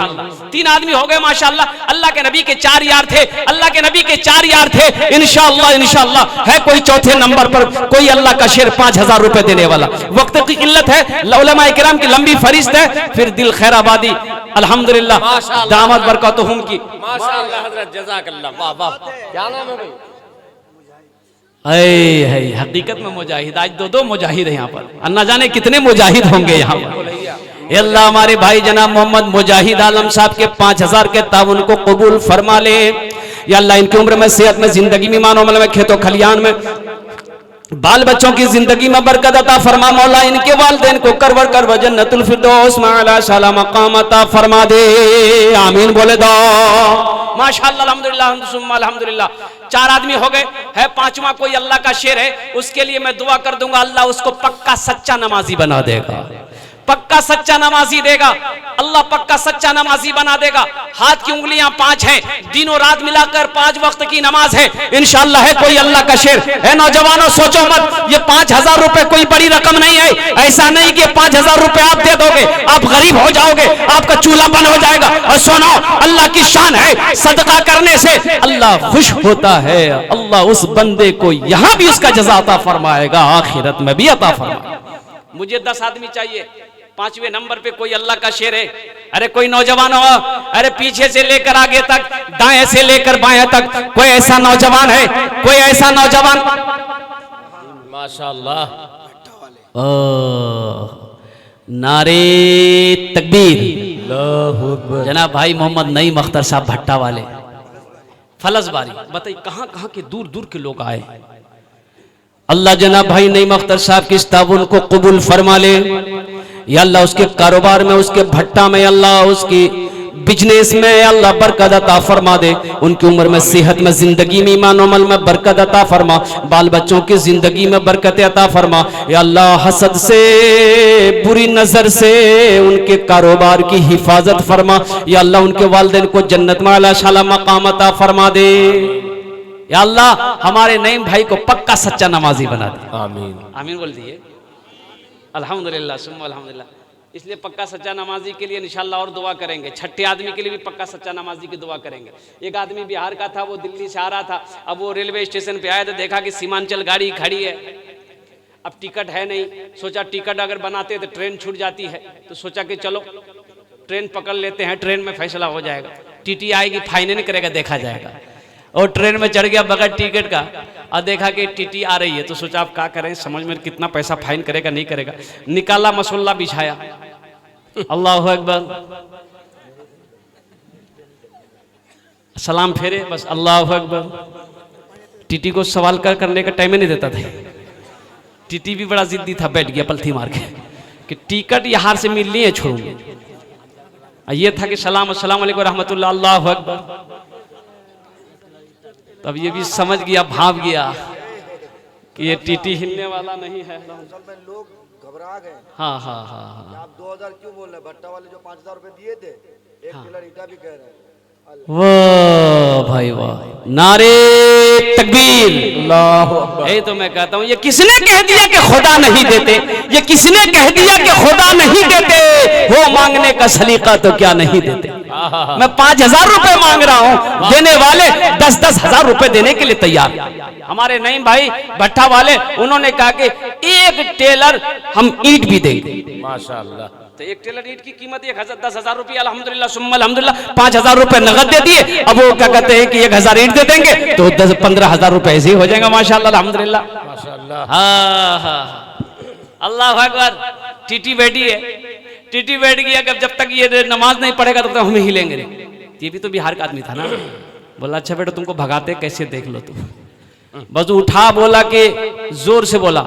3 आदमी हो गए माशाअल्लाह। अल्लाह के नबी के 4 यार थे, अल्लाह के नबी के 4 यार थे। इंशाअल्लाह इंशाअल्लाह है कोई चौथे नंबर पर कोई अल्लाह का शेर 5000 रुपए देने वाला। वक्त की किल्लत है, उलमा इकराम की लंबी फरिश्त है, फिर दिल खैराबादी अल्हम्दुलिल्लाह दामत बरकतहुम की। माशाअल्लाह हजरत जज़ाकल्लाह, वाह वाह। क्या नाम है भाई? है हकीकत में मुजाहिद, आज 2 मुजाहिद है यहाँ पर, अन्ना जाने कितने मुजाहिद होंगे यहाँ पर। अल्लाह हमारे भाई जनाब मोहम्मद मुजाहिद आलम साहब के 5000 के ताउन को कबूल फरमा ले। या अल्लाह इनकी उम्र में, सेहत में, जिंदगी में, ईमान अमल में, खेतों खलियान में, बाल बच्चों की जिंदगी में बरकत अता फरमा। मौला इनके वालिदैन को करवर करवर जन्नतुल फिरदौस माला शाला मकाम अता फरमा दे, आमीन बोले दो। माशाअल्लाह, अल्हम्दुलिल्लाह, सुम्मा अल्हम्दुलिल्लाह। 4 आदमी हो गए, है 5वां कोई अल्लाह का शेर है, उसके लिए मैं दुआ कर दूंगा, अल्लाह उसको पक्का सच्चा नमाजी बना देगा, पक्का सच्चा नमाजी देगा, अल्लाह पक्का सच्चा नमाजी बना देगा। हाथ की उंगलियां 5 हैं, दिनों रात मिलाकर 5 वक्त की नमाज है इंशाअल्लाह। है कोई अल्लाह का शेर है। नौजवानों सोचो मत, ये 5000 रुपए कोई बड़ी रकम नहीं है। ऐसा नहीं कि 5000 रुपए आप दे दोगे आप गरीब हो जाओगे, आपका चूल्हा बंद हो जाएगा। और सुनो, अल्लाह की शान है, सदका करने से अल्लाह खुश होता है। अल्लाह उस बंदे को यहां भी उसका जज़ा अता फरमाएगा, आखिरत में भी अता फरमाएगा। मुझे 10 आदमी चाहिए। 5वें नंबर पे कोई अल्लाह का शेर है। अरे कोई नौजवान हो, अरे पीछे से लेकर आगे तक, दाएं से लेकर बाएं तक, कोई ऐसा नौजवान है, कोई ऐसा नौजवान। माशाअल्लाह, नारे तकबीर। जनाब भाई मोहम्मद नईम अख्तर साहब भट्टा वाले, फलसबारी। बताइए कहां कहां के दूर दूर के लोग आए। अल्लाह जनाब भाई नईम अख्तर साहब की इस ताउन को कबूल फरमा ले या अल्लाह, उसके कारोबार में, उसके भट्टा में, अल्लाह उसकी बिजनेस में अल्लाह बरकत अता फरमा दे। उनकी उम्र में, सेहत में, जिंदगी में, ईमान अमल में बरकत अता फरमा। बाल बच्चों की जिंदगी में बरकत अता फरमा या अल्लाह। हसद से, बुरी नजर से उनके कारोबार की हिफाजत फरमा या अल्लाह। उनके वालिदैन को जन्नत में आला शाला मकाम अता फरमा दे या अल्लाह। हमारे नईम भाई को पक्का सच्चा नमाजी बना दे, आमीन आमीन बोल दिए। अल्हम्दुलिल्लाह, सुम्मा अल्हम्दुलिल्लाह। इसलिए पक्का सच्चा नमाजी के लिए इंशाअल्लाह और दुआ करेंगे। 6ठे आदमी के लिए भी पक्का सच्चा नमाजी की दुआ करेंगे। एक आदमी बिहार का था, वो दिल्ली से आ रहा था। अब वो रेलवे स्टेशन पे आया तो देखा कि सीमांचल गाड़ी खड़ी है। अब टिकट है नहीं, सोचा टिकट अगर बनाते तो ट्रेन छूट जाती है, तो सोचा कि चलो ट्रेन पकड़ लेते हैं, ट्रेन में फैसला हो जाएगा। टीटी आएगी, फाइन नहीं करेगा, देखा जाएगा। और ट्रेन में चढ़ गया बगैर टिकट का, और देखा कि टीटी आ रही है, तो सोचा आप क्या करें, समझ में कितना पैसा फाइन करेगा नहीं करेगा। निकाला, मसल्ला बिछाया, अल्लाहु अकबर, सलाम फेरे, बस अल्लाहु अकबर। टीटी को सवाल करने का टाइम ही नहीं देता था। टीटी भी बड़ा जिद्दी था, बैठ गया पलथी मार के कि टिकट यहाँ से मिलनी है, छोड़ूंगे। ये था कि सलाम अस्सलाम वालेकुम रहमतुल्लाह, अल्लाहु अकबर। तब ये भी समझ गया, भाप गया कि ये टीटी हिलने वाला नहीं है। लोग घबरा गए। हाँ हाँ हाँ हाँ, आप 2000 क्यों बोल रहे? भट्टा वाले जो 5000 रुपए दिए थे, एक टेलर ईटा भी कह रहे हैं। वाह भाई वाह, नारे तकबीर, यही तो मैं कहता हूँ। ये किसने कह दिया कि खुदा नहीं देते? ये किसने कह दिया कि खुदा नहीं देते? वो मांगने का सलीका तो क्या नहीं देते। मैं 5000 रुपए मांग रहा हूँ, देने वाले 10-10 हजार रुपए देने के लिए तैयार। हमारे नईम भाई भट्टा वाले, उन्होंने कहा कि एक टेलर हम ईंट भी देंगे। माशाअल्लाह, तो एक टेलर ईंट की कीमत 10,000 रुपया, अल्हम्दुलिल्लाह सुम्मा अल्हम्दुलिल्लाह। 5000 रुपए नगद दे दिए। अब वो क्या कहते हैं कि 1000 ईंट दे देंगे तो 10-15,000 रुपए ऐसे ही हो जाएगा। माशाअल्लाह अल्हम्दुलिल्लाह, माशाअल्लाह, हाँ हाँ, अल्लाह अकबर। टीटी बैठी है, टीटी बैठ गया कि जब तक ये नमाज नहीं पढ़ेगा तब तक हम हिलेंगे नहीं। ये भी तो बिहार का आदमी था ना। बोला अच्छा बेटा तुमको भगाते कैसे, देख लो तुम। बस उठा, बोला कि जोर से बोला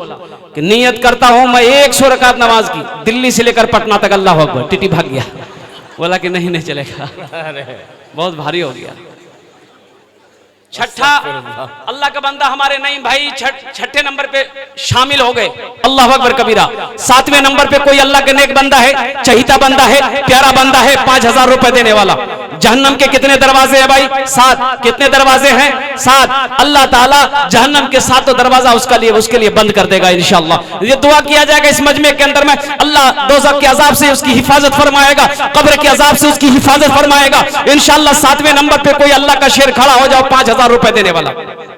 कि नियत करता हूं मैं 100 रकात नमाज की, दिल्ली से लेकर पटना तक। अल्लाह अकबर। टीटी भाग गया, बोला कि नहीं चलेगा, बहुत भारी हो गया। 6ठा अल्लाह का बंदा हमारे नईम भाई 6ठे नंबर पे शामिल हो गए। अल्लाह अकबर कबीरा। 7वें नंबर पे कोई अल्लाह के नेक बंदा है, चहीता बंदा है, प्यारा बंदा है, 5000 रुपए देने वाला। जहन्नम के कितने दरवाजे हैं भाई? 7। कितने दरवाजे हैं? 7। अल्लाह ताला जहन्नम के 7 दरवाजा उसके लिए बंद कर देगा इंशाअल्लाह। ये दुआ किया जाएगा इस मजमे के अंदर में, अल्लाह दोज़ख के अजाब से उसकी हिफाजत फरमाएगा, कब्र के अजाब से उसकी हिफाजत फरमाएगा इंशाअल्लाह। 7वें नंबर पे कोई अल्लाह का शेर खड़ा हो जाओ, 5000 रुपए देने वाला।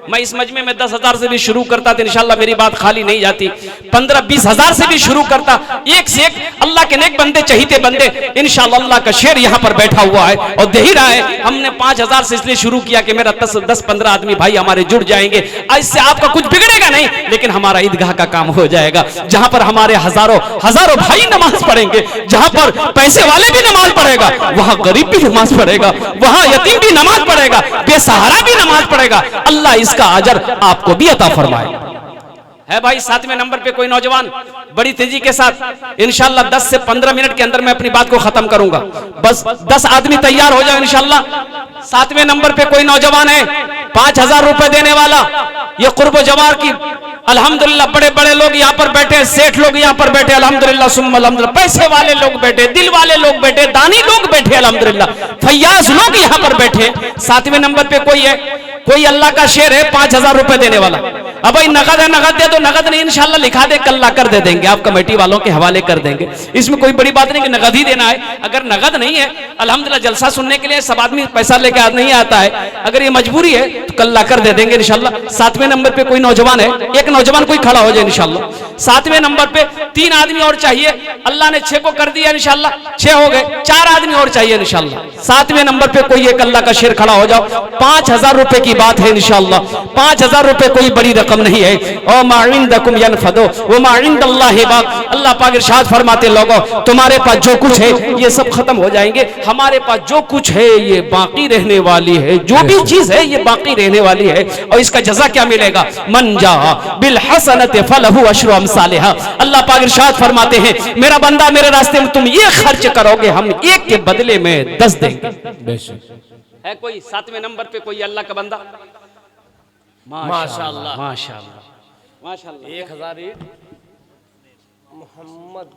मैं इस मजमे में 10,000 से भी शुरू करता तो इंशाल्लाह मेरी बात खाली नहीं जाती। 15-20 हजार से भी शुरू करता, एक से एक अल्लाह के नेक बंदे, चहीते बंदे, इंशाल्लाह अल्लाह का शेर यहाँ पर बैठा हुआ है और दे ही रहा है। हमने 5,000 से इसलिए शुरू किया कि मेरा 10-15 आदमी भाई हमारे जुड़ जाएंगे। इससे आपका कुछ बिगड़ेगा नहीं, लेकिन हमारा ईदगाह का काम हो जाएगा, जहां पर हमारे हजारों भाई नमाज पढ़ेंगे, जहां पर पैसे वाले भी नमाज पढ़ेगा, वहां गरीब भी नमाज पढ़ेगा, वहां यतीम भी नमाज पढ़ेगा, बेसहारा भी नमाज पढ़ेगा। अल्लाह इसका अजर आपको भी अता फरमाए। है भाई 7वें नंबर पे कोई नौजवान, बड़ी तेजी के साथ इंशाल्लाह 10 से 15 मिनट के अंदर मैं अपनी बात को खत्म करूंगा, बस 10 आदमी तैयार हो जाओ इंशाल्लाह। 7वें नंबर पे कोई नौजवान है 5,000 रुपए देने वाला, ये कुर्बो जवार की अल्हम्दुलिल्लाह बड़े बड़े लोग यहाँ पर बैठे, सेठ लोग यहाँ पर बैठे अल्हम्दुलिल्लाह सुम्मा अल्हम्दुलिल्लाह, पैसे वाले लोग बैठे, दिल वाले लोग बैठे, दानी लोग बैठे अल्हम्दुलिल्लाह, फैयाज लोग यहाँ पर बैठे। 7वें नंबर पे कोई है, कोई अल्लाह का शेर है 5,000 रुपए देने वाला। अब भाई नगद है, नगद दे दो, नगद नहीं इंशाल्लाह लिखा दे, कल ला कर दे देंगे, आप कमेटी वालों के हवाले कर देंगे, इसमें कोई बड़ी बात नहीं कि नगद ही देना है। अगर नगद नहीं है अल्हम्दुलिल्लाह जलसा सुनने के लिए सब आदमी पैसा लेकर नहीं आता है, अगर ये मजबूरी है तो कल ला कर दे देंगे इंशाल्लाह। 7वें नंबर पे कोई नौजवान है, एक नौजवान कोई खड़ा हो जाए इंशाल्लाह। 7वें नंबर पे 3 आदमी और चाहिए, अल्लाह ने 6 को कर दिया इंशाल्लाह, 6 हो गए, 4 आदमी और चाहिए इंशाल्लाह। 7वें नंबर पे कोई एक अल्लाह का शेर खड़ा हो जाओ, 5,000 रुपए की बात है इंशाल्लाह। 5,000 रुपए कोई बड़ी रकम नहीं है। ओ माइंदकुम यनफदो व माइंदल्लाहि बाक, अल्लाह पाक इरशाद फरमाते लोगों तुम्हारे पास जो कुछ है ये सब खत्म हो जाएंगे, हमारे पास जो कुछ है ये बाकी रहने वाली है, जो भी चीज है ये बाकी रहने वाली है। और इसका जज़ा क्या मिलेगा? मन जा बिल हसनति फलहु अशरु अमसालिहा, अल्लाह पाक इरशाद फरमाते हैं मेरा बंदा मेरे रास्ते में तुम ये खर्च करोगे हम एक के बदले में 10 देंगे। है कोई 7वें नंबर पे कोई अल्लाह का बंदा? माशाअल्लाह माशाअल्लाह माशाअल्लाह। 1,000 ईंट मोहम्मद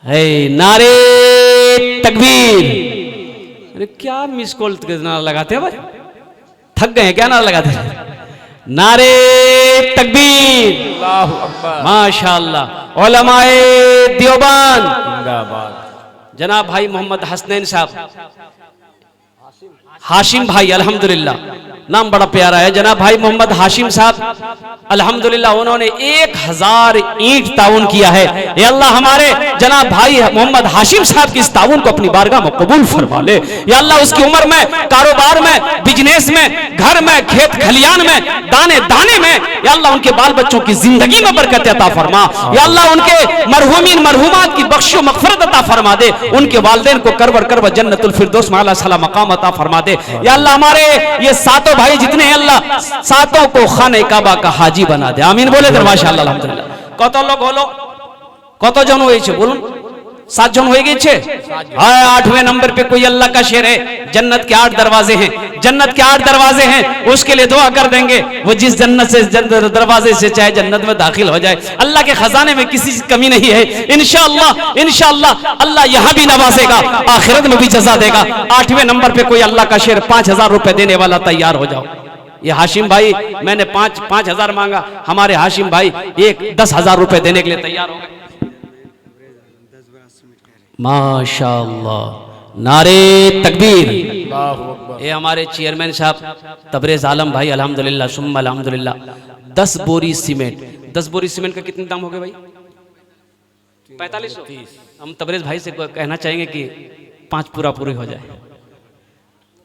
है नारे तकबीर। अरे क्या मिस कॉल नारा लगाते हैं भाई, थक गए क्या नारा लगाते हैं? नारे तकबीर, अल्लाहु अकबर, माशाअल्लाह। उलमाए देवबंद जिंदाबाद। जनाब भाई मोहम्मद हसनैन साहब, हाशिम भाई अल्हम्दुलिल्लाह, नाम बड़ा प्यारा है, जनाब भाई मोहम्मद हाशिम साहब अल्हम्दुलिल्लाह, उन्होंने 1,000 ईंट ताउन किया है। ये अल्लाह हमारे जनाब भाई मोहम्मद हाशिम साहब की इस ताउन को अपनी बारगाह में कबूल फरमा ले। या अल्लाह उसकी उम्र में, कारोबार में, बिजनेस में, घर में, खेत खलियान में, दाने दाने में, या अल्लाह उनके बाल बच्चों की जिंदगी में बरकत अता फरमा। या अल्लाह उनके मरहूमीन मरहूमात की बख्शो मगफरत अता फरमा दे, उनके वालिदैन को करवर करवर जन्नतुल फिरदौस में आला सला मकाम अता फरमा दे। या अल्लाह हमारे ये सातों भाई जितने हैं अल्लाह सातों को खाने काबा का हाजी बना दे, आमीन बोले तो माशाअल्लाह अल्हम्दुलिल्लाह। কত লোক হলো, কতজন হয়েছে বলুন? 7 जन हो गए। 8वें नंबर पे कोई अल्लाह का शेर है, जन्नत के 8 दरवाजे हैं, जन्नत के 8 दरवाजे हैं, उसके लिए दुआ कर देंगे, वो जिस जन्नत से दरवाजे से चाहे जन्नत में दाखिल हो जाए। अल्लाह के खजाने में किसी की कमी नहीं है, इंशाअल्लाह इंशाअल्लाह अल्लाह यहां भी नवाजेगा, आखिरत में भी जजा देगा। 8वें नंबर पे कोई अल्लाह का शेर 5,000 रुपए देने वाला तैयार हो जाओ। ये हाशिम भाई, मैंने 5,000 मांगा, हमारे हाशिम भाई 10,000 रुपए देने के लिए तैयार हो गए। माशाअल्लाह, नारे तकबीर। ये हमारे चेयरमैन साहब तबरेज आलम भाई अल्हम्दुलिल्लाह सुम्मा अल्हम्दुलिल्लाह, 10 बोरी सीमेंट। 10 बोरी सीमेंट का कितने दाम हो गए भाई? 4500। हम तबरेज भाई से कहना चाहेंगे कि 5 पूरी हो जाए।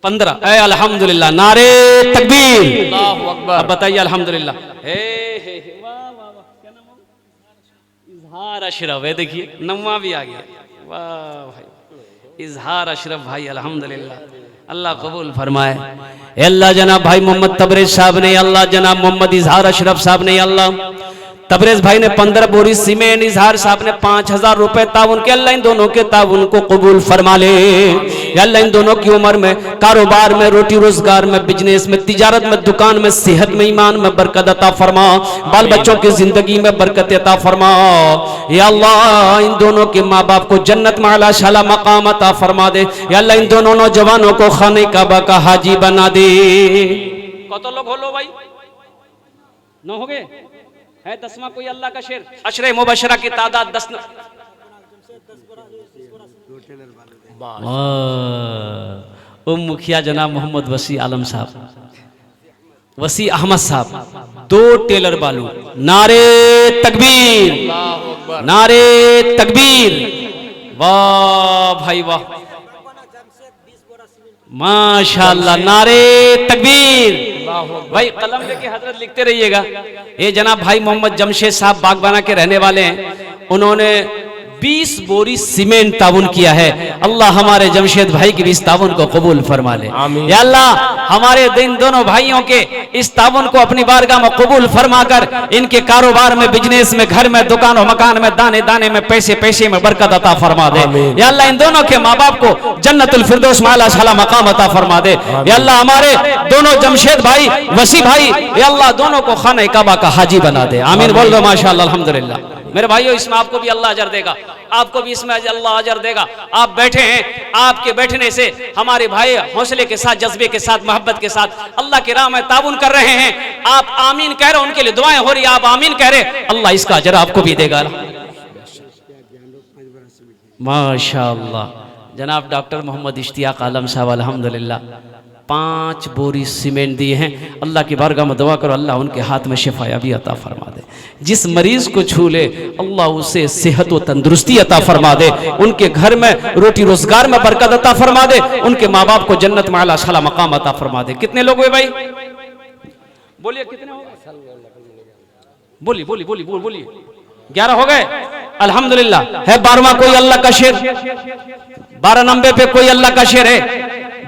15। अल्हम्दुलिल्लाह, नारे तकबीर, अल्लाहु अकबर। अब बताइए अल्हम्दुलिल्लाह। वाह वाह वाह, क्या नाम होगा? इजहार अशरफ है, देखिए नम्मा भी आ गया। वाह भाई, इजहार अशरफ भाई अल्हम्दुलिल्लाह, अल्लाह कबूल फरमाए। अल्लाह जनाब भाई मोहम्मद तबरेज साहब ने, अल्लाह जनाब मोहम्मद इजहार अशरफ साहब ने, अल्लाह तबरेज भाई ने 15 बोरी सीमेंट, इजहार साहब ने 5,000 रुपए ताउन के, अल्लाह इन दोनों के ताउन को कबूल फरमा ले। अल्लाह इन दोनों की उम्र में, कारोबार में, रोटी रोजगार में, बिजनेस में, तिजारत में, दुकान में, सेहत में, ईमान में बरकत अता फरमा, बाल बच्चों की जिंदगी में बरकत अता फरमा। या अल्लाह इन दोनों के माँ बाप को जन्नत में आला शाला मकाम अता फरमा दे। या अल्लाह इन दोनों नौजवानों को खाने काबा का हाजी बना दे। कत लोग होलो भाई? 9 हो गए। है 10वां कोई अल्लाह का शेर? अशरे मुबशरा की तादाद 10। मुखिया जनाब मोहम्मद वसी आलम साहब, वसी अहमद साहब 2 टेलर बालू। नारे तकबीर, नारे तकबीर, वाह भाई वाह, माशाअल्लाह, नारे तकबीर। भाई कलम लेके हजरत लिखते रहिएगा। ये जनाब भाई मोहम्मद जमशेद साहब बागबाना के रहने वाले हैं, उन्होंने 20 बोरी सीमेंट ताउन किया है। अल्लाह हमारे जमशेद भाई की भी इस ताउन को कबूल फरमा ले। या अल्लाह हमारे इन दोनों भाइयों के इस ताउन को अपनी बारगाह में कबूल फरमा कर इनके कारोबार में, बिजनेस में, घर में, दुकान और मकान में, दाने दाने में, पैसे पैसे में बरकत अता फरमा दे। या अल्लाह इन दोनों के माँ बाप को जन्नतुल फिरदौस में आला शाला मकाम अता फरमा दे। या अल्लाह हमारे दोनों जमशेद भाई, वसी भाई, या अल्लाह दोनों को खाने काबा का हाजी बना दे। आमीन बोल दो माशाअल्लाह अल्हम्दुलिल्लाह। मेरे भाइयों, इसमें आपको भी अल्लाह अजर देगा, आपको भी इसमें अल्लाह अजर देगा। आप बैठे हैं, आपके बैठने से हमारे भाई हौसले के साथ, जज्बे के साथ, मोहब्बत के साथ अल्लाह की राह में ताउन कर रहे हैं। आप आमीन कह रहे, उनके लिए दुआएं हो रही, आप आमीन कह रहे, अल्लाह इसका अजर आपको भी देगा माशाअल्लाह। जनाब डॉक्टर मोहम्मद इश्तियाक आलम साहब अल्हम्दुलिल्लाह 5 बोरी सीमेंट दिए हैं। अल्लाह की बारगाह में दुआ करो, अल्लाह उनके हाथ में शिफायाबी अता फरमा दे। जिस मरीज को छू ले अल्लाह उसे सेहत व तंदुरुस्ती अता फरमा दे, उनके घर में रोटी रोजगार में बरकत अता फरमा दे, उनके माँ बाप को जन्नत में आला शाला मकाम अता फरमा दे। कितने लोग हुए भाई? बोलिए कितने हो गए? बोलिए बोलिए बोलिए बोलिए। 11 हो गए अल्हम्दुलिल्लाह। है 12वां कोई अल्लाह का शेर? 12 नंबर पे कोई अल्लाह का शेर है?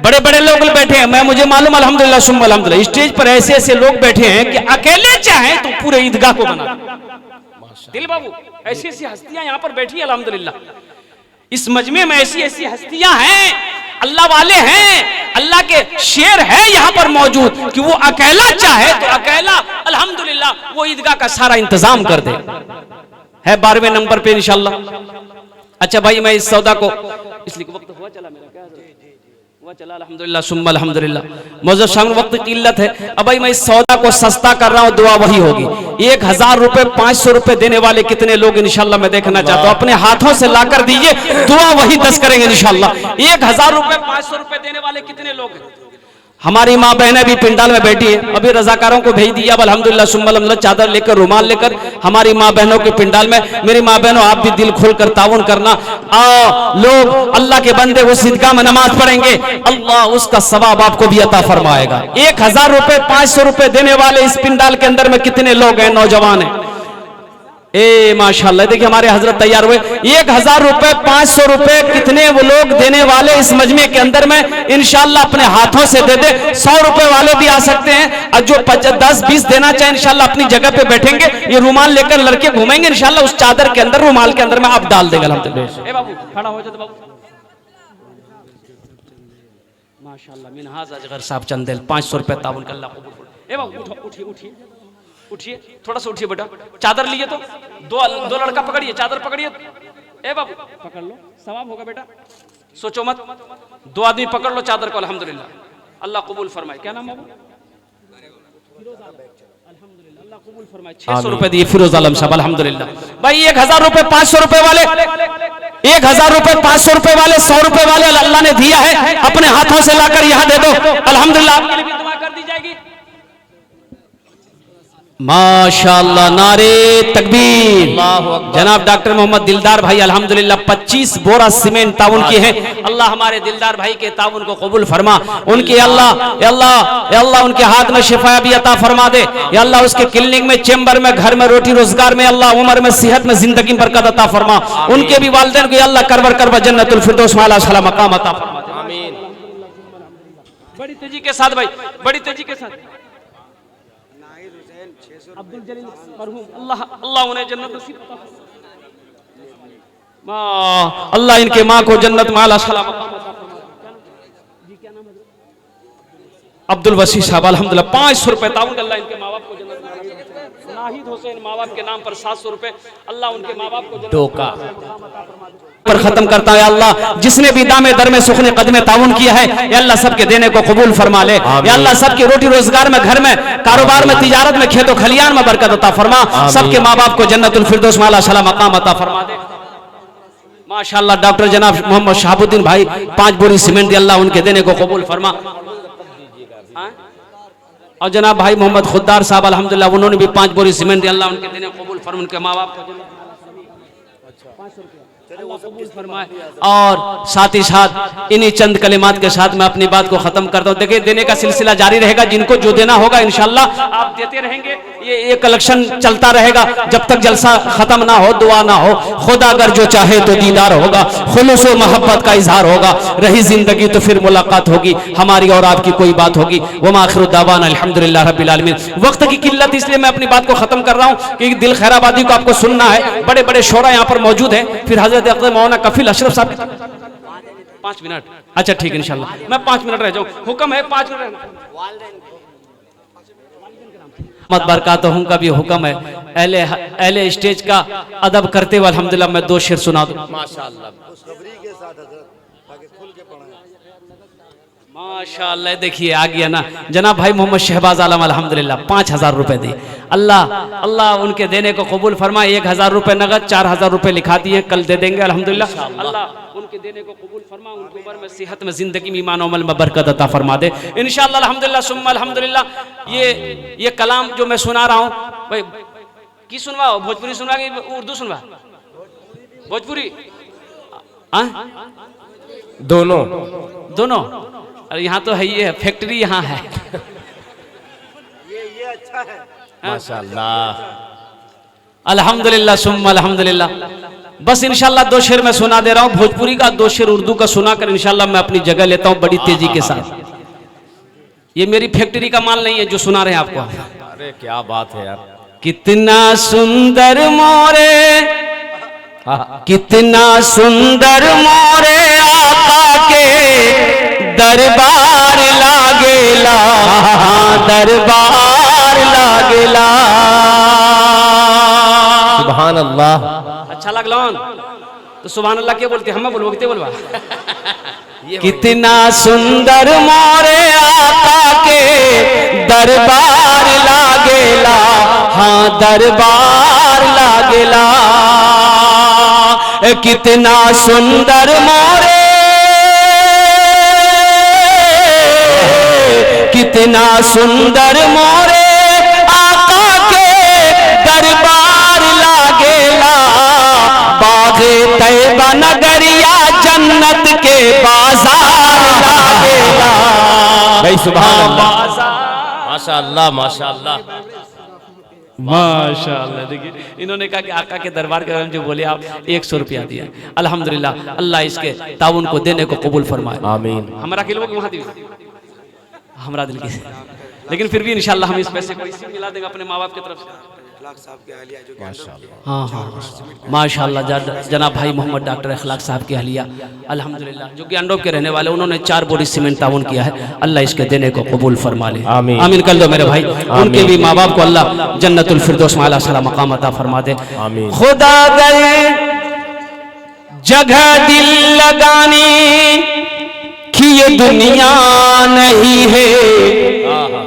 बड़े बड़े लोग बैठे हैं, मैं मुझे मालूम अल्हम्दुलिल्लाह सुम्मा अल्हम्दुलिल्लाह। स्टेज पर ऐसे ऐसे लोग बैठे हैं कि अकेले चाहें तो पूरे ईदगाह को बना दिल बाबू। ऐसी ऐसी हस्तियां यहाँ पर बैठी है अल्हम्दुलिल्लाह। इस मजमे में ऐसी ऐसी हस्तियां हैं, अल्लाह वाले हैं, अल्लाह के शेर है यहाँ पर मौजूद कि वो अकेला चाहे तो अकेला अल्हम्दुलिल्लाह वो ईदगाह का सारा इंतजाम कर दे। है 12वें नंबर पे इंशाल्लाह। अच्छा भाई, मैं इस सौदा को इसलिए वक्त हुआ चला मेरा, क्या हुआ चला अल्हम्दुलिल्लाह सुम्मा अल्हम्दुलिल्लाह। मौजूद सामने वक्त की किल्लत है। अब भाई मैं इस सौदा को सस्ता कर रहा हूँ, दुआ वही होगी। 1000 रुपए 500 रुपए देने वाले कितने लोग इंशाल्लाह मैं देखना चाहता हूँ। अपने हाथों से लाकर दीजिए, दुआ वही 10 करेंगे इंशाल्लाह। 1000 रुपए 500 रुपए देने वाले कितने लोग हैं? हमारी माँ बहनें भी पिंडाल में बैठी है, अभी रजाकारों को भेज दिया अल्हम्दुलिल्लाह सुम्मा अल्हम्दुलिल्लाह, चादर लेकर, रुमाल लेकर हमारी माँ बहनों के पिंडाल में। मेरी माँ बहनों, आप भी दिल खोलकर ताउन करना। आओ लोग, अल्लाह के बंदे उस ईदगाह में नमाज पढ़ेंगे, अल्लाह उसका सवाब आपको भी अता फरमाएगा। 1000 रुपए 500 रुपए देने वाले इस पिंडाल के अंदर में कितने लोग हैं? नौजवान हैं। ए माशाल्लाह, देखिए हमारे हजरत तैयार हुए। 1000 रुपए 500 रुपए कितने वो लोग देने वाले इस मजमे के अंदर में इंशाल्लाह अपने हाथों से दे दे। 100 रुपए वाले भी आ सकते हैं, और जो 10-20 देना चाहे इंशाल्लाह अपनी जगह पे बैठेंगे। ये रुमाल लेकर लड़के घूमेंगे इंशाल्लाह, उस चादर के अंदर, रुमाल के अंदर में आप डाल देगा अल्हम्दुलिल्लाह। ए बाबू खड़ा हो जाओ बाबू, माशाल्लाह मिनहाज अजगर साहब चंदेल 500 रुपए ताउन कर अल्लाह कबूल। ए बाबू उठिए उठिए उठिए, थोड़ा सा उठिए बेटा। चादर लिए तो दो लड़का पकड़िए, चादर पकड़िए। ए बाबू पकड़ लो, सवाब होगा बेटा, सोचो मत। 2 आदमी पकड़ लो चादर को अल्हम्दुलिल्लाह, अल्लाह कबूल फरमाए। क्या नाम है बाबू? अल्हम्दुलिल्लाह अल्लाह कबूल फरमाए। 600 रुपए दिए फिरोज आलम साहब अल्हम्दुलिल्लाह। भाई 1000 रुपए 500 रुपए वाले, 1000 रुपए 500 रुपए वाले, 100 रुपए वाले अल्लाह ने दिया है, अपने हाथों से लाकर यहाँ दे दो अल्हम्दुलिल्लाह। आपके लिए भी दुआ कर दी जाएगी माशाअल्लाह। नारे तकबीर। जनाब डॉक्टर मोहम्मद दिलदार भाई अल्हम्दुलिल्लाह 25 बोरा सीमेंट ताउन किए हैं। अल्लाह हमारे दिलदार भाई के ताउन को कबूल फरमा। उनके अल्लाह उनके हाथ में शिफा भी अता फरमा दे। या अल्लाह उसके क्लिनिक में, चेंबर में, घर में, रोटी रोजगार में, अल्लाह उम्र में, सेहत में, जिंदगी में बरकत अता फरमा। उनके भी वालिदैन को अल्लाह करबर जन्नतुल फिरदौस में आला शाला मकाम अता फरमा। आमीन। बड़ी तेजी के साथ भाई, बड़ी तेजी के साथ। अब्दुल जलील मरहूम, अल्लाह उन्हें जन्नत नसीब अता फरमाए। अल्लाह इनके माँ को जन्नत में आला शाला मकाम अता फरमाए। जी क्या नाम है? अब्दुल वसी साहब अल्हम्दुलिल्लाह 500 रुपए ताउन अल्लाह इनके माँ बाप को जन्नत में आला शाला मकाम। नाहिद हुसैन माँ बाप के नाम पर 700 रुपए, अल्लाह उनके माँ बाप को जन्नत पर खत्म करता है। अल्लाह जिसने भी दामे दर में सुखने कदमे ताउन किया है, या अल्लाह सबके देने को कबूल फरमा ले। या अल्लाह सबके रोटी रोजगार में, घर में, कारोबार में, तिजारत में, खेतों खलियान में बरकत अता फरमा। सबके माँ बाप को जन्नतुल फिरदौस में आला शाला मकाम अता फरमा दे माशाअल्लाह। डॉक्टर जनाब मोहम्मद शहाबुद्दीन भाई 5 बोरी सीमेंट, अल्लाह उनके देने को कबूल फरमा। और जनाब भाई मोहम्मद खुद्दार साहब अल्हम्दुलिल्लाह उन्होंने भी 5 बोरी सीमेंट दिया। अल्लाह उनके देने कबूल फरमाए, उनके माँ बाप को फरमाए। और साथ ही साथ इन्हीं चंद कलिमात के साथ मैं अपनी बात को खत्म करता हूँ। देखिए देने का सिलसिला जारी रहेगा, जिनको जो देना होगा इंशाल्लाह आप देते रहेंगे। ये कलेक्शन चलता रहेगा जब तक जलसा खत्म ना हो, दुआ ना हो। खुदा अगर जो चाहे तो दीदार होगा, खुलूस व मोहब्बत का इजहार होगा। रही जिंदगी तो फिर मुलाकात होगी, हमारी और आपकी कोई बात होगी। वमा आखिरु दावाना अल्हम्दुलिल्लाह रब्बिल आलमीन। वक्त की किल्लत इसलिए मैं अपनी बात को खत्म कर रहा हूँ कि दिल खैराबादी को आपको सुनना है। बड़े बड़े शोरा यहाँ पर मौजूद हैं। फिर हजरत अक़दम मौलाना कफील अशरफ साहब 5 मिनट, अच्छा ठीक है इंशाल्लाह मैं 5 मिनट रह जाऊँ। हुक्म है 5 मिनट मत बरकातहुम का भी हुक्म है। अहले स्टेज का अदब करते हुए अल्हम्दुलिल्लाह मैं 2 शेर सुना दूं। माशाअल्लाह खुशखबरी के साथ हजरत, ताकि खुल के पढ़ें। माशाअल्लाह देखिए आ गया ना जनाब भाई मोहम्मद शहबाज आलम अल्हम्दुलिल्लाह 5000 रुपए दिए। अल्लाह उनके देने को कबूल फरमाए। 1000 रुपए नगद, 4000 रुपए लिखा दिए, कल दे देंगे अल्हम्दुलिल्लाह। अल्लाह उनके देने को कबूल फरमा, उनकी उम्र में सेहत में जिंदगी में ईमान अमल में बरकत अता फरमा दे इंशाअल्लाह अल्हम्दुलिल्लाह सुम्मा अल्हम्दुलिल्लाह। ये कलाम जो मैं सुना रहा हूँ भाई की सुनवाओ, भोजपुरी सुनवा कि उर्दू सुनवा? भोजपुरी दोनों। और यहाँ तो है ये फैक्ट्री यहाँ है। ये अच्छा है माशाअल्लाह। अल्हम्दुलिल्लाह सुम्मा अल्हम्दुलिल्लाह। बस इंशाल्लाह 2 शेर मैं सुना दे रहा हूँ भोजपुरी का, 2 शेर उर्दू का सुनाकर इंशाल्लाह मैं अपनी जगह लेता हूँ बड़ी तेजी के साथ। ये मेरी फैक्ट्री का माल नहीं है जो सुना रहे हैं आपको। अरे क्या बात है यार। कितना सुंदर मोरे, कितना सुंदर मोरे आका के दरबार लागेला, दरबार लागेला। सुभान अल्लाह। अच्छा लगला तो सुभान अल्लाह क्या बोलते, हम बोलबो कितने बोलबा? कितना सुंदर मोरे आका के दरबार लागेला, हाँ दरबार लागेला। कितना सुंदर मोरे, कितना सुंदर मोरे आका के दरबार लागेला। बागे तैयबा नगरिया जन्नत के बाजार लागेला। भाई सुभान अल्लाह। माशाअल्लाह माशाअल्लाह माशाअल्लाह। देखिए इन्होंने कहा कि आका के दरबार के जो बोले आप 100 रुपया दिया। अल्हम्दुलिल्लाह अल्लाह इसके ताउन को देने को कबूल फरमाए आमीन। हमारा किलो वहाँ दिए हमारा दिल की, लेकिन फिर भी इंशाल्लाह हम इस पैसे को इसी मिला देंगे अपने माँ बाप की तरफ से। हाँ माशाल्लाह जनाब भाई मोहम्मद डॉक्टर अखलाक साहब की अहलिया अल्हम्दुलिल्लाह जो कि अंडोब के रहने वाले, उन्होंने 4 बोरी सीमेंट ताउन किया है। अल्लाह इसके देने को कबूल फरमा ले आमीन। आमीन कर दो मेरे भाई। उनके भी माँ बाप को अल्लाह जन्नतुल फिरदौस में आला सला मकाम अता फरमा दे आमीन। खुदा गए जगह दिल लगानी कि ये दुनिया नहीं है,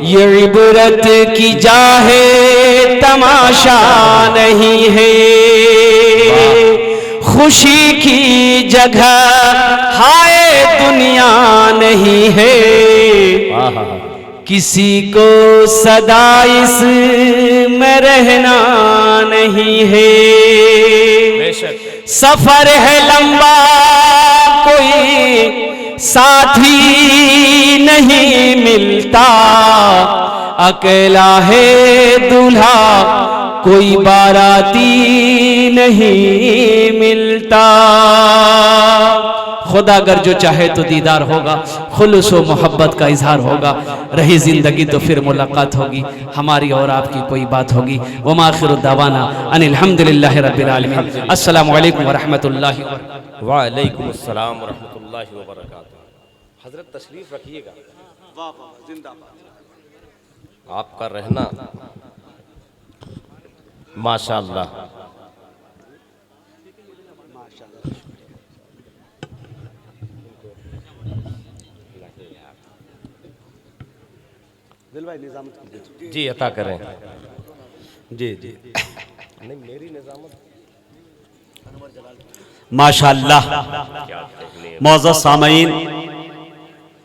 ये इबरत की जाहे तमाशा नहीं है। खुशी की जगह हाय दुनिया नहीं है, किसी को सदा इसमें रहना नहीं है। सफर है लंबा कोई साथी नहीं मिलता, अकेला है दूल्हा कोई बाराती नहीं मिलता। खुदा अगर जो चाहे तो दीदार होगा, खुलूस व मोहब्बत का इजहार होगा। रही जिंदगी तो फिर मुलाकात होगी, हमारी और आपकी कोई बात होगी। वमा आखिरु दावाना अनिल हम्दुलिल्लाहि रब्बिल आलमीन। अस्सलामु अलैकुम व रहमतुल्लाहि व वालेकुम अस्सलाम व रहमतुल्लाहि व बरकातुहू। हजरत तशरीफ रखिएगा। वाह वाह जिंदाबाद। आपका रहना माशाअल्लाह। दिल भाई निजामत जी अता करें। जी जी नहीं मेरी निजामत माशाअल्लाह। मौजूद सामईन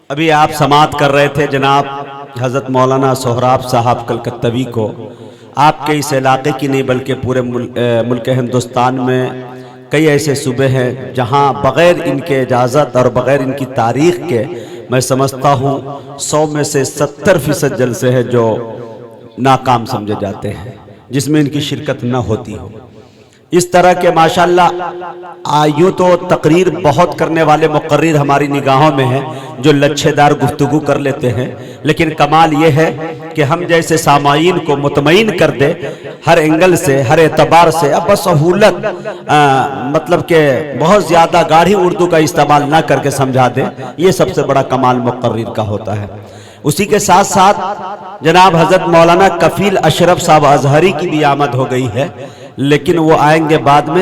अभी आप समात कर रहे थे जनाब हज़रत मौलाना सोहराब साहब कलकत्तवी को आपके इस इलाके की नहीं बल्कि पूरे मुल्क हिंदुस्तान में कई ऐसे सूबे हैं जहां बग़ैर इनके इजाज़त और बग़ैर इनकी तारीख़ के मैं समझता हूं 100 में से 70% जलसे हैं जो नाकाम समझे जाते हैं, जिसमें इनकी शिरकत न होती हो। इस तरह के माशाल्लाह यूँ तो तकरीर बहुत करने वाले मुकर्रिर हमारी निगाहों में हैं जो लच्छेदार गुफ्तगू कर लेते हैं, लेकिन कमाल ये है कि हम जैसे सामाईन को मुतमईन कर दे हर एंगल से, हर एतबार से। अब बसहूलत मतलब कि बहुत ज़्यादा गाढ़ी उर्दू का इस्तेमाल ना करके समझा दे, ये सबसे बड़ा कमाल मुकर्रिर का होता है। उसी के साथ साथ जनाब हज़रत मौलाना कफ़ील अशरफ साहब अजहरी की भी आमद हो गई है, लेकिन वो आएंगे बाद में।